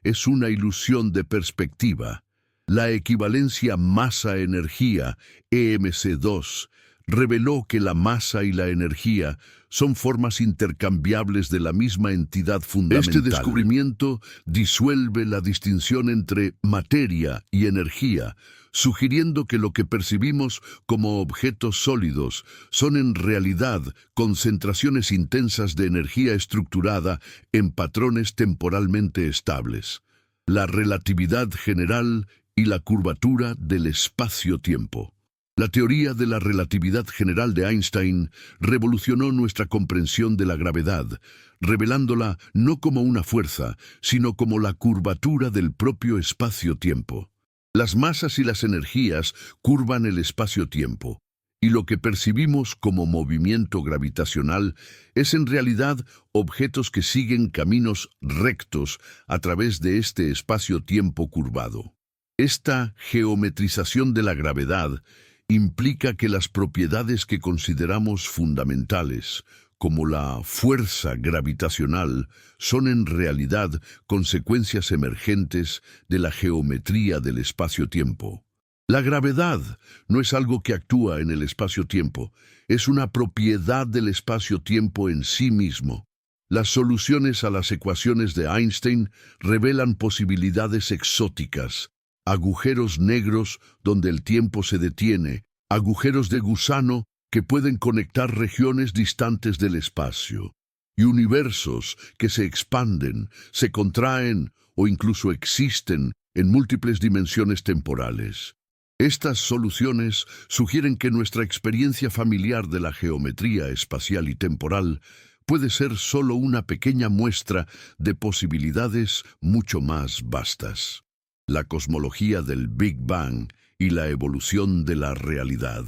es una ilusión de perspectiva. La equivalencia masa-energía, EMC2, reveló que la masa y la energía son formas intercambiables de la misma entidad fundamental. Este descubrimiento disuelve la distinción entre materia y energía, sugiriendo que lo que percibimos como objetos sólidos son en realidad concentraciones intensas de energía estructurada en patrones temporalmente estables. La relatividad general y la curvatura del espacio-tiempo. La teoría de la relatividad general de Einstein revolucionó nuestra comprensión de la gravedad, revelándola no como una fuerza, sino como la curvatura del propio espacio-tiempo. Las masas y las energías curvan el espacio-tiempo. y lo que percibimos como movimiento gravitacional es en realidad objetos que siguen caminos rectos a través de este espacio-tiempo curvado. Esta geometrización de la gravedad implica que las propiedades que consideramos fundamentales, como la fuerza gravitacional, son en realidad consecuencias emergentes de la geometría del espacio-tiempo. La gravedad no es algo que actúa en el espacio-tiempo, es una propiedad del espacio-tiempo en sí mismo. Las soluciones a las ecuaciones de Einstein revelan posibilidades exóticas, agujeros negros donde el tiempo se detiene, agujeros de gusano que pueden conectar regiones distantes del espacio, y universos que se expanden, se contraen o incluso existen en múltiples dimensiones temporales. Estas soluciones sugieren que nuestra experiencia familiar de la geometría espacial y temporal puede ser solo una pequeña muestra de posibilidades mucho más vastas. La cosmología del Big Bang y la evolución de la realidad.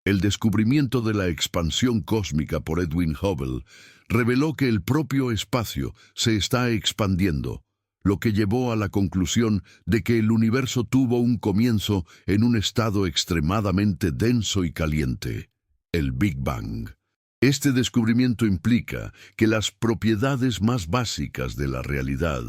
El descubrimiento de la expansión cósmica por Edwin Hubble reveló que el propio espacio se está expandiendo, lo que llevó a la conclusión de que el universo tuvo un comienzo en un estado extremadamente denso y caliente, el Big Bang. Este descubrimiento implica que las propiedades más básicas de la realidad,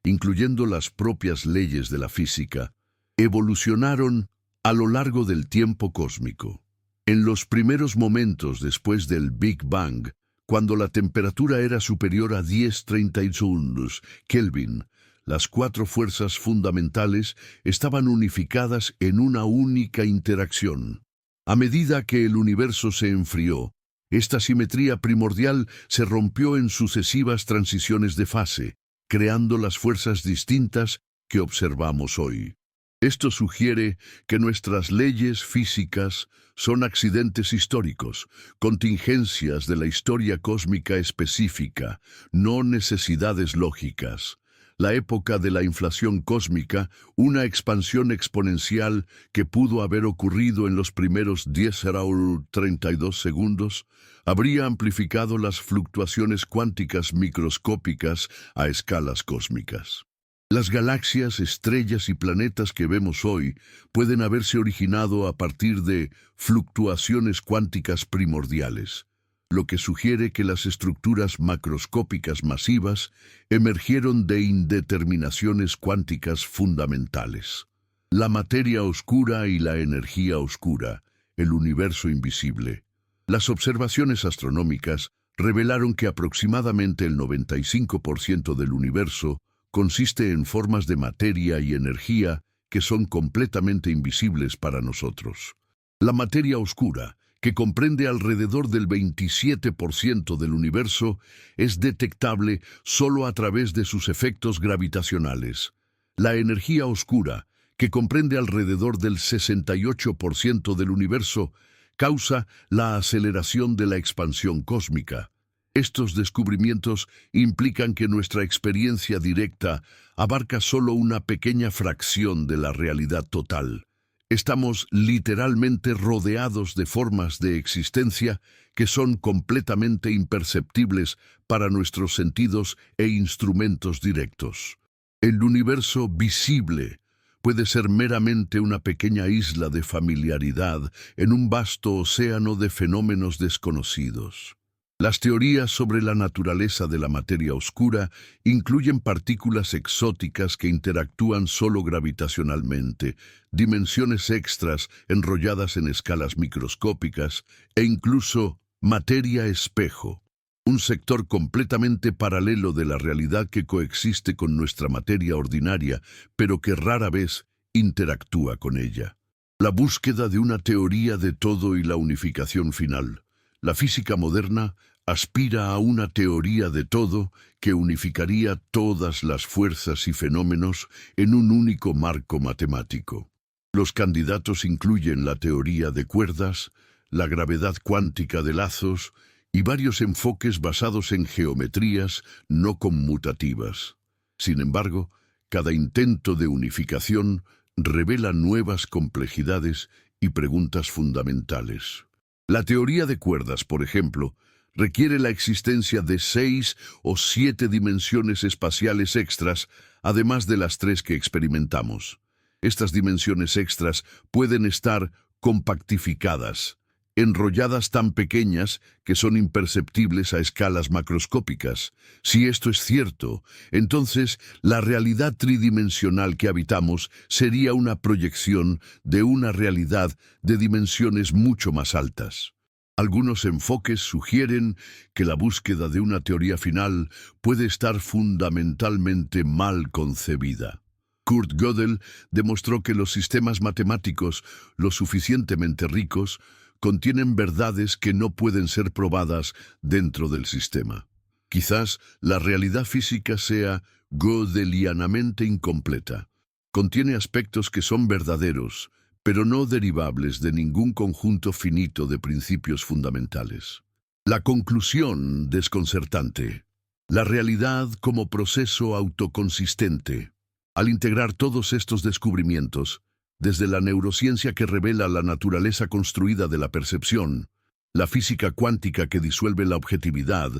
incluyendo las propias leyes de la física, evolucionaron a lo largo del tiempo cósmico. En los primeros momentos después del Big Bang, cuando la temperatura era superior a 1031 Kelvin, las cuatro fuerzas fundamentales estaban unificadas en una única interacción. A medida que el universo se enfrió, esta simetría primordial se rompió en sucesivas transiciones de fase, creando las fuerzas distintas que observamos hoy. Esto sugiere que nuestras leyes físicas son accidentes históricos, contingencias de la historia cósmica específica, no necesidades lógicas. La época de la inflación cósmica, una expansión exponencial que pudo haber ocurrido en los primeros 10^32 segundos, habría amplificado las fluctuaciones cuánticas microscópicas a escalas cósmicas. Las galaxias, estrellas y planetas que vemos hoy pueden haberse originado a partir de fluctuaciones cuánticas primordiales, lo que sugiere que las estructuras macroscópicas masivas emergieron de indeterminaciones cuánticas fundamentales. La materia oscura y la energía oscura, el universo invisible. Las observaciones astronómicas revelaron que aproximadamente el 95% del universo consiste en formas de materia y energía que son completamente invisibles para nosotros. La materia oscura, que comprende alrededor del 27% del universo, es detectable solo a través de sus efectos gravitacionales. La energía oscura, que comprende alrededor del 68% del universo, causa la aceleración de la expansión cósmica. Estos descubrimientos implican que nuestra experiencia directa abarca solo una pequeña fracción de la realidad total. Estamos literalmente rodeados de formas de existencia que son completamente imperceptibles para nuestros sentidos e instrumentos directos. El universo visible puede ser meramente una pequeña isla de familiaridad en un vasto océano de fenómenos desconocidos. Las teorías sobre la naturaleza de la materia oscura incluyen partículas exóticas que interactúan solo gravitacionalmente, dimensiones extras enrolladas en escalas microscópicas e incluso materia espejo, un sector completamente paralelo de la realidad que coexiste con nuestra materia ordinaria, pero que rara vez interactúa con ella. La búsqueda de una teoría de todo y la unificación final. La física moderna aspira a una teoría de todo que unificaría todas las fuerzas y fenómenos en un único marco matemático. Los candidatos incluyen la teoría de cuerdas, la gravedad cuántica de lazos y varios enfoques basados en geometrías no conmutativas. Sin embargo, cada intento de unificación revela nuevas complejidades y preguntas fundamentales. La teoría de cuerdas, por ejemplo, requiere la existencia de 6 o 7 dimensiones espaciales extras, además de las 3 que experimentamos. Estas dimensiones extras pueden estar compactificadas, enrolladas tan pequeñas que son imperceptibles a escalas macroscópicas. Si esto es cierto, entonces la realidad tridimensional que habitamos sería una proyección de una realidad de dimensiones mucho más altas. Algunos enfoques sugieren que la búsqueda de una teoría final puede estar fundamentalmente mal concebida. Kurt Gödel demostró que los sistemas matemáticos lo suficientemente ricos contienen verdades que no pueden ser probadas dentro del sistema. Quizás la realidad física sea gödelianamente incompleta. Contiene aspectos que son verdaderos, pero no derivables de ningún conjunto finito de principios fundamentales. La conclusión desconcertante. La realidad como proceso autoconsistente. Al integrar todos estos descubrimientos, desde la neurociencia que revela la naturaleza construida de la percepción, la física cuántica que disuelve la objetividad,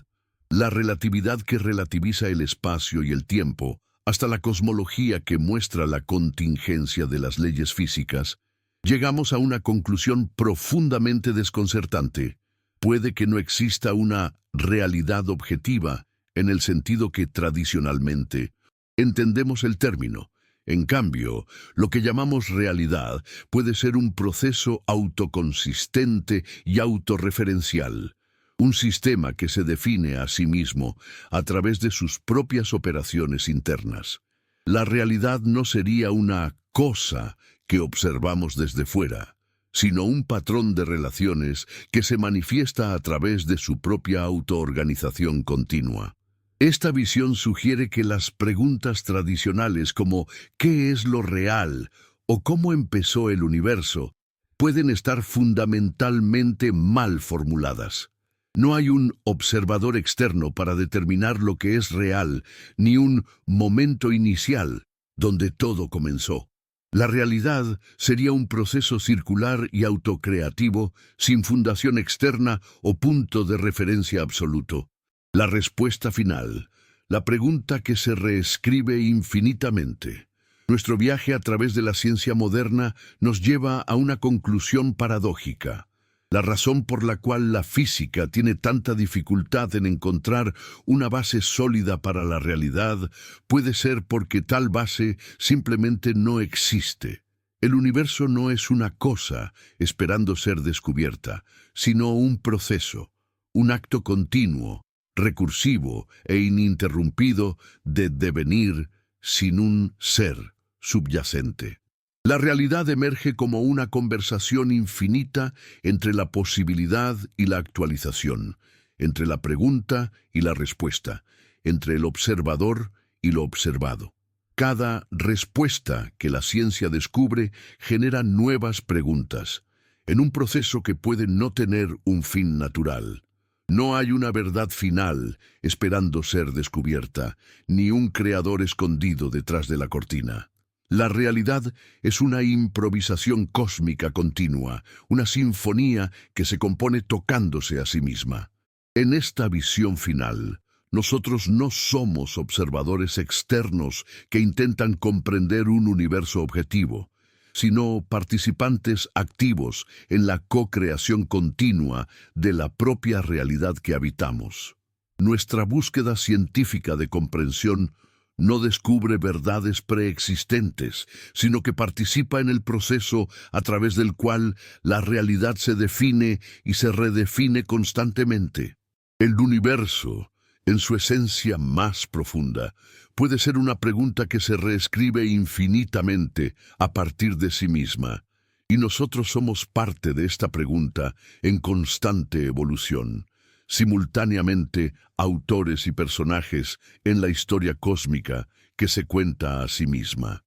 la relatividad que relativiza el espacio y el tiempo, hasta la cosmología que muestra la contingencia de las leyes físicas, llegamos a una conclusión profundamente desconcertante. Puede que no exista una realidad objetiva en el sentido que tradicionalmente entendemos el término. En cambio, lo que llamamos realidad puede ser un proceso autoconsistente y autorreferencial, un sistema que se define a sí mismo a través de sus propias operaciones internas. La realidad no sería una cosa que observamos desde fuera, sino un patrón de relaciones que se manifiesta a través de su propia autoorganización continua. Esta visión sugiere que las preguntas tradicionales como ¿qué es lo real? O ¿cómo empezó el universo? Pueden estar fundamentalmente mal formuladas. No hay un observador externo para determinar lo que es real, ni un momento inicial donde todo comenzó. La realidad sería un proceso circular y autocreativo, sin fundación externa o punto de referencia absoluto. La respuesta final, la pregunta que se reescribe infinitamente. Nuestro viaje a través de la ciencia moderna nos lleva a una conclusión paradójica. La razón por la cual la física tiene tanta dificultad en encontrar una base sólida para la realidad puede ser porque tal base simplemente no existe. El universo no es una cosa esperando ser descubierta, sino un proceso, un acto continuo, recursivo e ininterrumpido de devenir sin un ser subyacente. La realidad emerge como una conversación infinita entre la posibilidad y la actualización, entre la pregunta y la respuesta, entre el observador y lo observado. Cada respuesta que la ciencia descubre genera nuevas preguntas, en un proceso que puede no tener un fin natural. No hay una verdad final esperando ser descubierta, ni un creador escondido detrás de la cortina. La realidad es una improvisación cósmica continua, una sinfonía que se compone tocándose a sí misma. En esta visión final, nosotros no somos observadores externos que intentan comprender un universo objetivo, sino participantes activos en la co-creación continua de la propia realidad que habitamos. Nuestra búsqueda científica de comprensión no descubre verdades preexistentes, sino que participa en el proceso a través del cual la realidad se define y se redefine constantemente. El universo, en su esencia más profunda, puede ser una pregunta que se reescribe infinitamente a partir de sí misma, y nosotros somos parte de esta pregunta en constante evolución. Simultáneamente autores y personajes en la historia cósmica que se cuenta a sí misma.